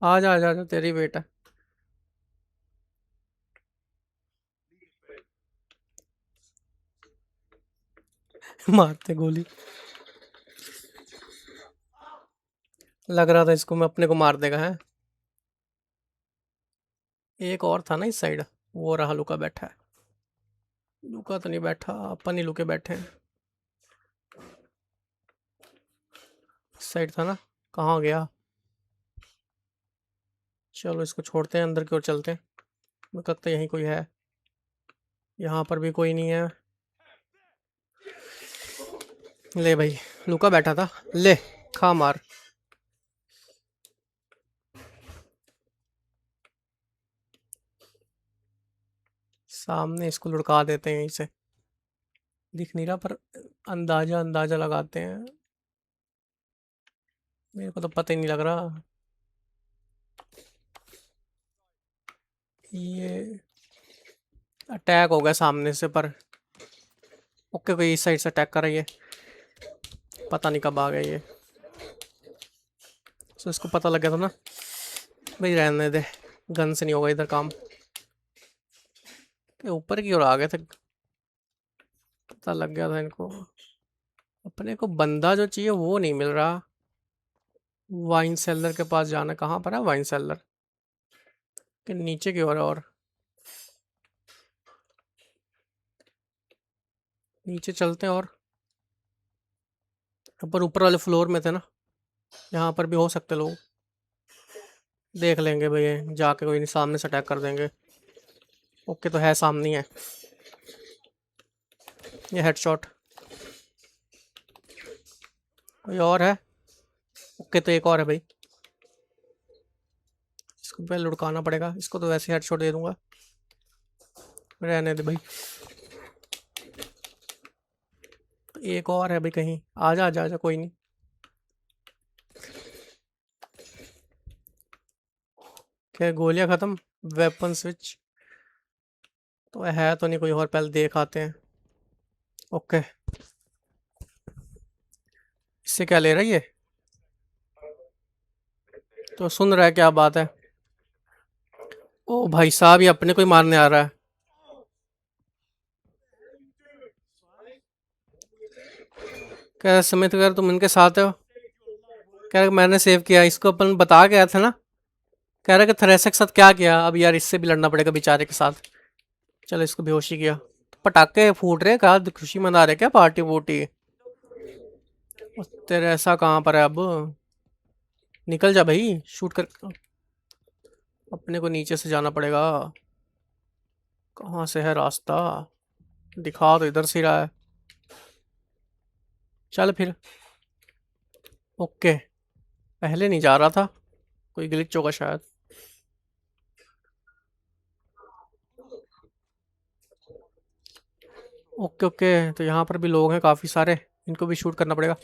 आ जा आ जा आ जा, तेरी वेट है। मारते गोली। लग रहा था इसको मैं अपने को मार देगा है। एक और था ना इस साइड, वो रहा लुका बैठा है। लुका तो नहीं बैठा, अपन ही लुके बैठे हैं। इस साइड था ना, कहाँ गया? चलो इसको छोड़ते हैं, अंदर की ओर चलते हैं। मुझे लगता है यहीं कोई है। यहाँ पर भी कोई नहीं है। ले भाई, लुका बैठा था, ले खा मार। सामने इसको लुढ़का देते हैं यहीं से। दिख नहीं रहा पर अंदाजा अंदाजा लगाते हैं। मेरे को तो पता ही नहीं लग रहा। ये अटैक हो गया सामने से पर। ओके, कोई इस साइड से अटैक कर रही है। पता नहीं कब आ गया ये। तो इसको पता लग गया था ना भाई, रहने दे, गन से नहीं होगा इधर काम। के ऊपर की ओर आ गए थे, पता लग गया था इनको। अपने को बंदा जो चाहिए वो नहीं मिल रहा। वाइन सेलर के पास जाना, कहाँ पर है वाइन सेलर? के नीचे की ओर है, और नीचे चलते हैं। और ऊपर ऊपर वाले फ्लोर में थे ना, यहाँ पर भी हो सकते लोग। देख लेंगे भैया, जाके कोई नहीं, सामने से अटैक कर देंगे। ओके, तो है सामने ही है ये। हेडशॉट। कोई और है? ओके, तो एक और है भाई। इसको पहले लुढ़काना पड़ेगा, इसको तो वैसे हेडशॉट दे दूंगा। रहने दे भाई। एक और है भाई कहीं, आजा आजा आजा, कोई नहीं। क्या गोलियां खत्म? वेपन स्विच तो है तो नहीं कोई और, पहले देख आते हैं। ओके, इससे क्या ले रही है? तो सुन रहा है, क्या बात है? ओ भाई साहब, ये अपने को ही मारने आ रहा है। कह रहा समित अगर तुम इनके साथ हो, कह रहा मैंने सेव किया इसको, अपन बता गया था ना। कह रहा कि थ्रेसर के साथ क्या किया, अब यार इससे भी लड़ना पड़ेगा बेचारे के साथ। चलो इसको बेहोशी किया। पटाखे फूट रहे, कहा खुशी मना रहे क्या, पार्टी वोटी? तेरे ऐसा कहाँ पर है अब? निकल जा भाई, शूट कर। अपने को नीचे से जाना पड़ेगा। कहाँ से है रास्ता? दिखा तो इधर से ही रहा है। चल फिर। ओके, पहले नहीं जा रहा था, कोई ग्लिच होगा शायद। ओके ओके, तो यहाँ पर भी लोग हैं काफ़ी सारे, इनको भी शूट करना पड़ेगा।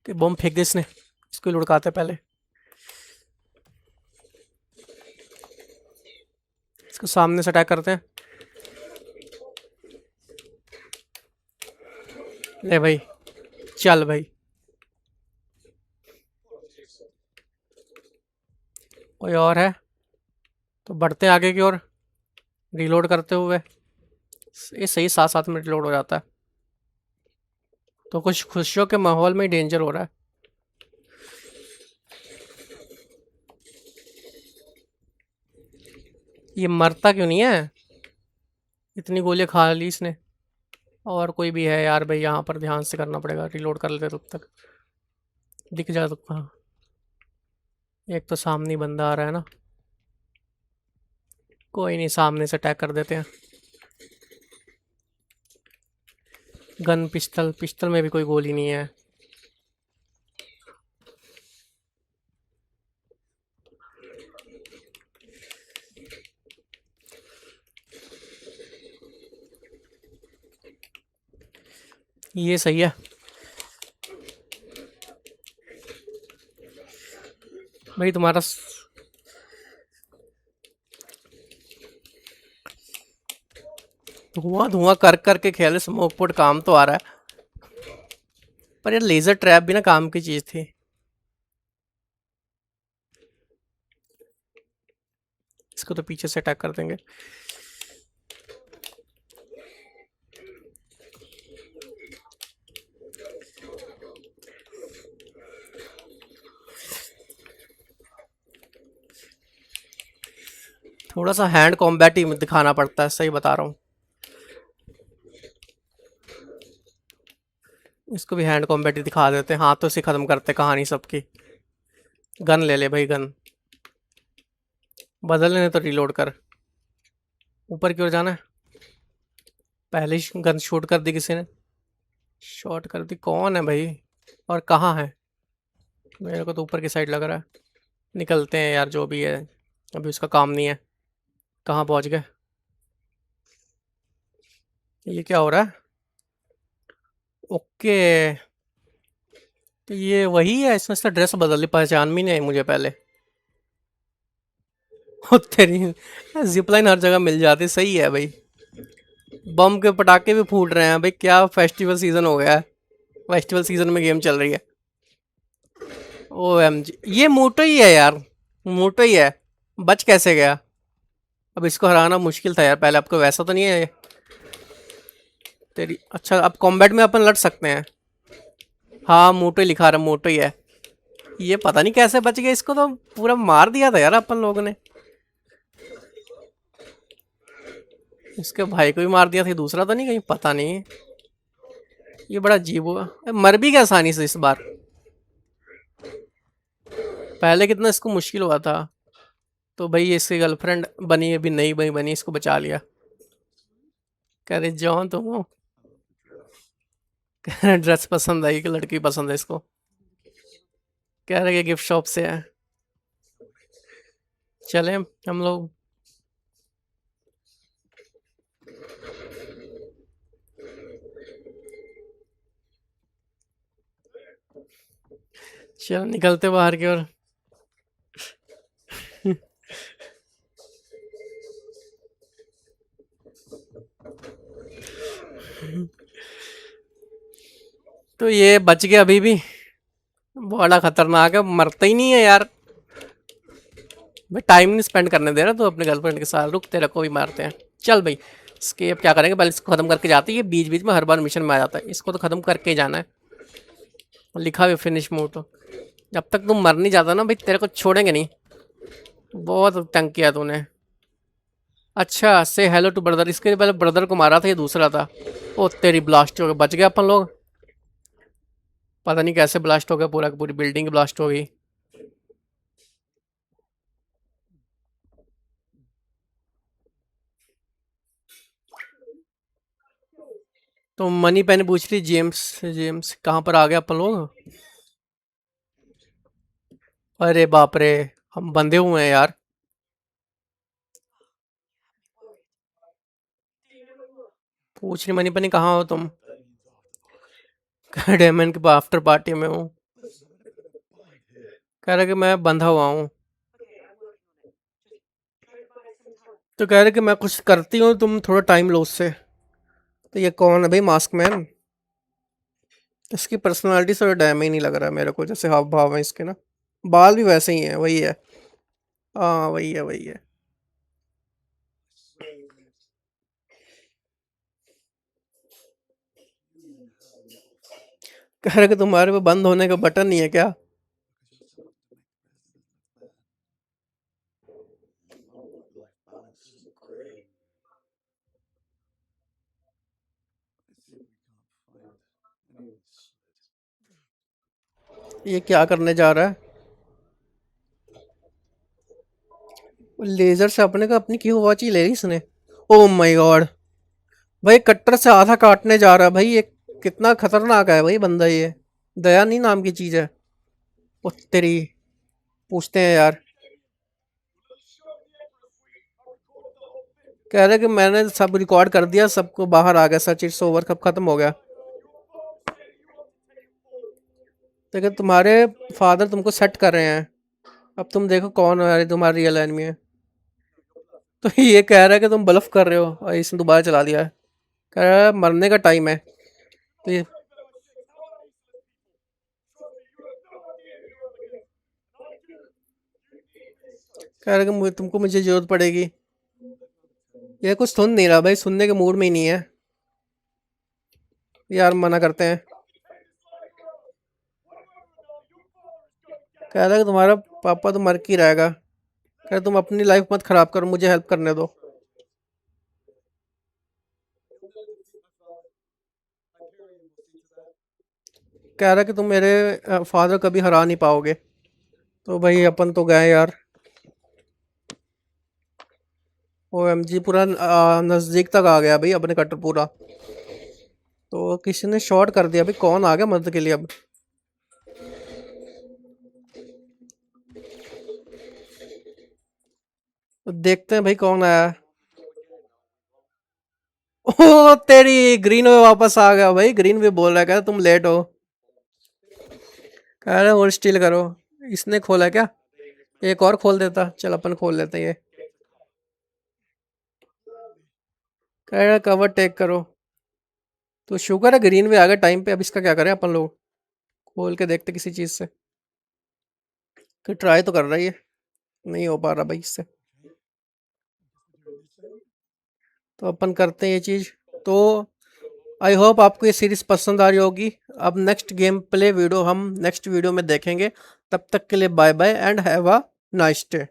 कि बम फेंक दे इसने, इसको लुढ़काते पहले। इसको सामने से अटैक करते हैं। ले भाई, चल भाई। कोई और है तो बढ़ते हैं आगे की ओर, रिलोड करते हुए। ये सही 7-7 मिनट रिलोड हो जाता है। तो कुछ खुशियों के माहौल में डेंजर हो रहा है। ये मरता क्यों नहीं है? इतनी गोलियां खा ली इसने। और कोई भी है यार भाई, यहाँ पर ध्यान से करना पड़ेगा, रिलोड कर लेते तब तक। दिख जाए तो। हाँ, एक तो सामने ही बंदा आ रहा है ना। कोई नहीं, सामने से अटैक कर देते हैं। गन पिस्टल, पिस्टल में भी कोई गोली नहीं है। ये सही है भाई तुम्हारा। धुआं धुआं कर करके खेले, स्मोक पोट काम तो आ रहा है। पर ये लेजर ट्रैप भी ना काम की चीज थी। इसको तो पीछे से अटैक कर देंगे। थोड़ा सा हैंड कॉम्बैट ही दिखाना पड़ता है, सही बता रहा हूँ। इसको भी हैंड कॉम्बैट ही दिखा देते हैं, हाथों से ख़त्म करते कहानी सबकी। गन ले ले भाई, गन बदल लेने तो रिलोड कर। ऊपर की ओर जाना है। पहले ही गन शूट कर दी किसी ने, शॉट कर दी। कौन है भाई और कहाँ है? मेरे को तो ऊपर की साइड लग रहा है। निकलते हैं यार, जो भी है अभी उसका काम नहीं है। कहाँ पहुँच गए? ये क्या हो रहा है? ओके, तो ये वही है। इसने इसका ड्रेस बदल ली, पहचान भी नहीं आई मुझे पहले। ओ तेरी, जिप लाइन हर जगह मिल जाती, सही है भाई। बम के पटाखे भी फूट रहे हैं भाई, क्या फेस्टिवल सीजन हो गया है। फेस्टिवल सीजन में गेम चल रही है। OMG, ये मोटो ही है यार, मोटो ही है। बच कैसे गया? अब इसको हराना मुश्किल था यार पहले। आपको वैसा तो नहीं है ये? तेरी, अच्छा अब कॉम्बैट में अपन लड़ सकते हैं। हाँ मोटो ही लिखा रहा, मोटो ही है। ये पता नहीं कैसे बच गया, इसको तो पूरा मार दिया था यार अपन लोगों ने। इसके भाई को भी मार दिया था, दूसरा तो नहीं कहीं, पता नहीं। ये बड़ा अजीब हुआ, मर भी गया आसानी से इस बार। पहले कितना इसको मुश्किल हुआ था। तो भाई इसकी गर्लफ्रेंड बनी, अभी नहीं बनी बनी, इसको बचा लिया। कह रहे जॉन तुम हो? कह रहे ड्रेस पसंद आई कि लड़की पसंद है इसको? कह रहे कि गिफ्ट शॉप से है। चले हम लोग। चलो निकलते बाहर की ओर। तो ये बच गया अभी भी, बड़ा खतरनाक है, मरता ही नहीं है यार। भाई टाइम नहीं स्पेंड करने दे रहा तो अपने गर्लफ्रेंड के साथ, रुक तेरे को भी मारते हैं। चल भाई, स्केप क्या करेंगे, पहले इसको खत्म करके जाते हैं। ये बीच बीच में हर बार मिशन में आ जाता है, इसको तो खत्म करके ही जाना है। लिखा भी फिनिश मोड, तो जब तक तुम मर नहीं जाता ना भाई, तेरे को छोड़ेंगे नहीं। बहुत तंग किया तूने। अच्छा, से हेलो टू ब्रदर, इसके पहले ब्रदर को मारा था, ये दूसरा था। ओ तेरी, ब्लास्ट हो गया, बच गए अपन लोग। पता नहीं कैसे ब्लास्ट हो गया, पूरा पूरी बिल्डिंग ब्लास्ट हो गई। तो मनी पैने पूछ रही, जेम्स जेम्स कहाँ पर आ गए अपन लोग? अरे बाप रे, हम बंधे हुए हैं यार। पूछ रही मनी पैनी कहाँ हो तुम? डेमन के आफ्टर पार्टी में हूँ। कह रहा कि मैं बंधा हुआ हूँ। तो कह रहे कि मैं कुछ करती हूँ, तुम थोड़ा टाइम लो उससे। तो ये कौन है भाई, मास्क मैन? इसकी पर्सनालिटी से डैम ही नहीं लग रहा है मेरे को, जैसे हाव भाव है इसके ना। बाल भी वैसे ही है, वही है। हाँ वही है, वही है। कह रहे कि तुम्हारे पे बंद होने का बटन नहीं है क्या? ये क्या करने जा रहा है? लेजर से अपने को अपनी की वॉच ही ले ली इसने। ओ माय गॉड, भाई कट्टर से आधा काटने जा रहा है भाई। ये कितना खतरनाक है भाई बंदा ये। दया नहीं नाम की चीज है। ओ तेरी, पूछते हैं यार। कह रहे कि मैंने सब रिकॉर्ड कर दिया, सबको बाहर आ गया, सच इट्स ओवर, कब खत्म हो गया। लेकिन तुम्हारे फादर तुमको सेट कर रहे हैं, अब तुम देखो कौन है तुम्हारे रियल एनिमी है। तो ये कह रहा है कि तुम ब्लफ कर रहे हो, और इसने दोबारा चला दिया है। कह रहा है मरने का टाइम है। तो ये कह रहा कि तुमको मुझे जरूरत पड़ेगी। ये कुछ सुन नहीं रहा भाई, सुनने के मूड में ही नहीं है यार, मना करते हैं। कह रहा है कि तुम्हारा पापा तो मर के ही रहेगा। कह रहा तुम अपनी लाइफ मत खराब करो, मुझे हेल्प करने दो। कह रहा है कि तुम मेरे फादर कभी हरा नहीं पाओगे। तो भाई अपन तो गए यार। OMG, पूरा नज़दीक तक आ गया भाई अपने कटर पूरा। तो किसी ने शॉट कर दिया भाई, कौन आ गया मदद के लिए अब? तो देखते हैं भाई कौन आया। ओ तेरी, ग्रीन वे वापस आ गया भाई। ग्रीन वे बोल रहा है, कह रहा तुम लेट हो। कह रहे और स्टील करो। इसने खोला क्या? एक और खोल देता। चल अपन खोल लेते हैं ये। कह रहा कवर टेक करो। तो शुक्र है ग्रीन वे आ गया टाइम पे। अब इसका क्या करें अपन लोग? खोल के देखते किसी चीज़ से। कि ट्राई तो कर रही है, नहीं हो पा रहा भाई इससे। तो अपन करते हैं ये चीज़। तो आई होप आपको ये सीरीज़ पसंद आ रही होगी। अब नेक्स्ट गेम प्ले वीडियो हम नेक्स्ट वीडियो में देखेंगे। तब तक के लिए bye bye and have a nice day.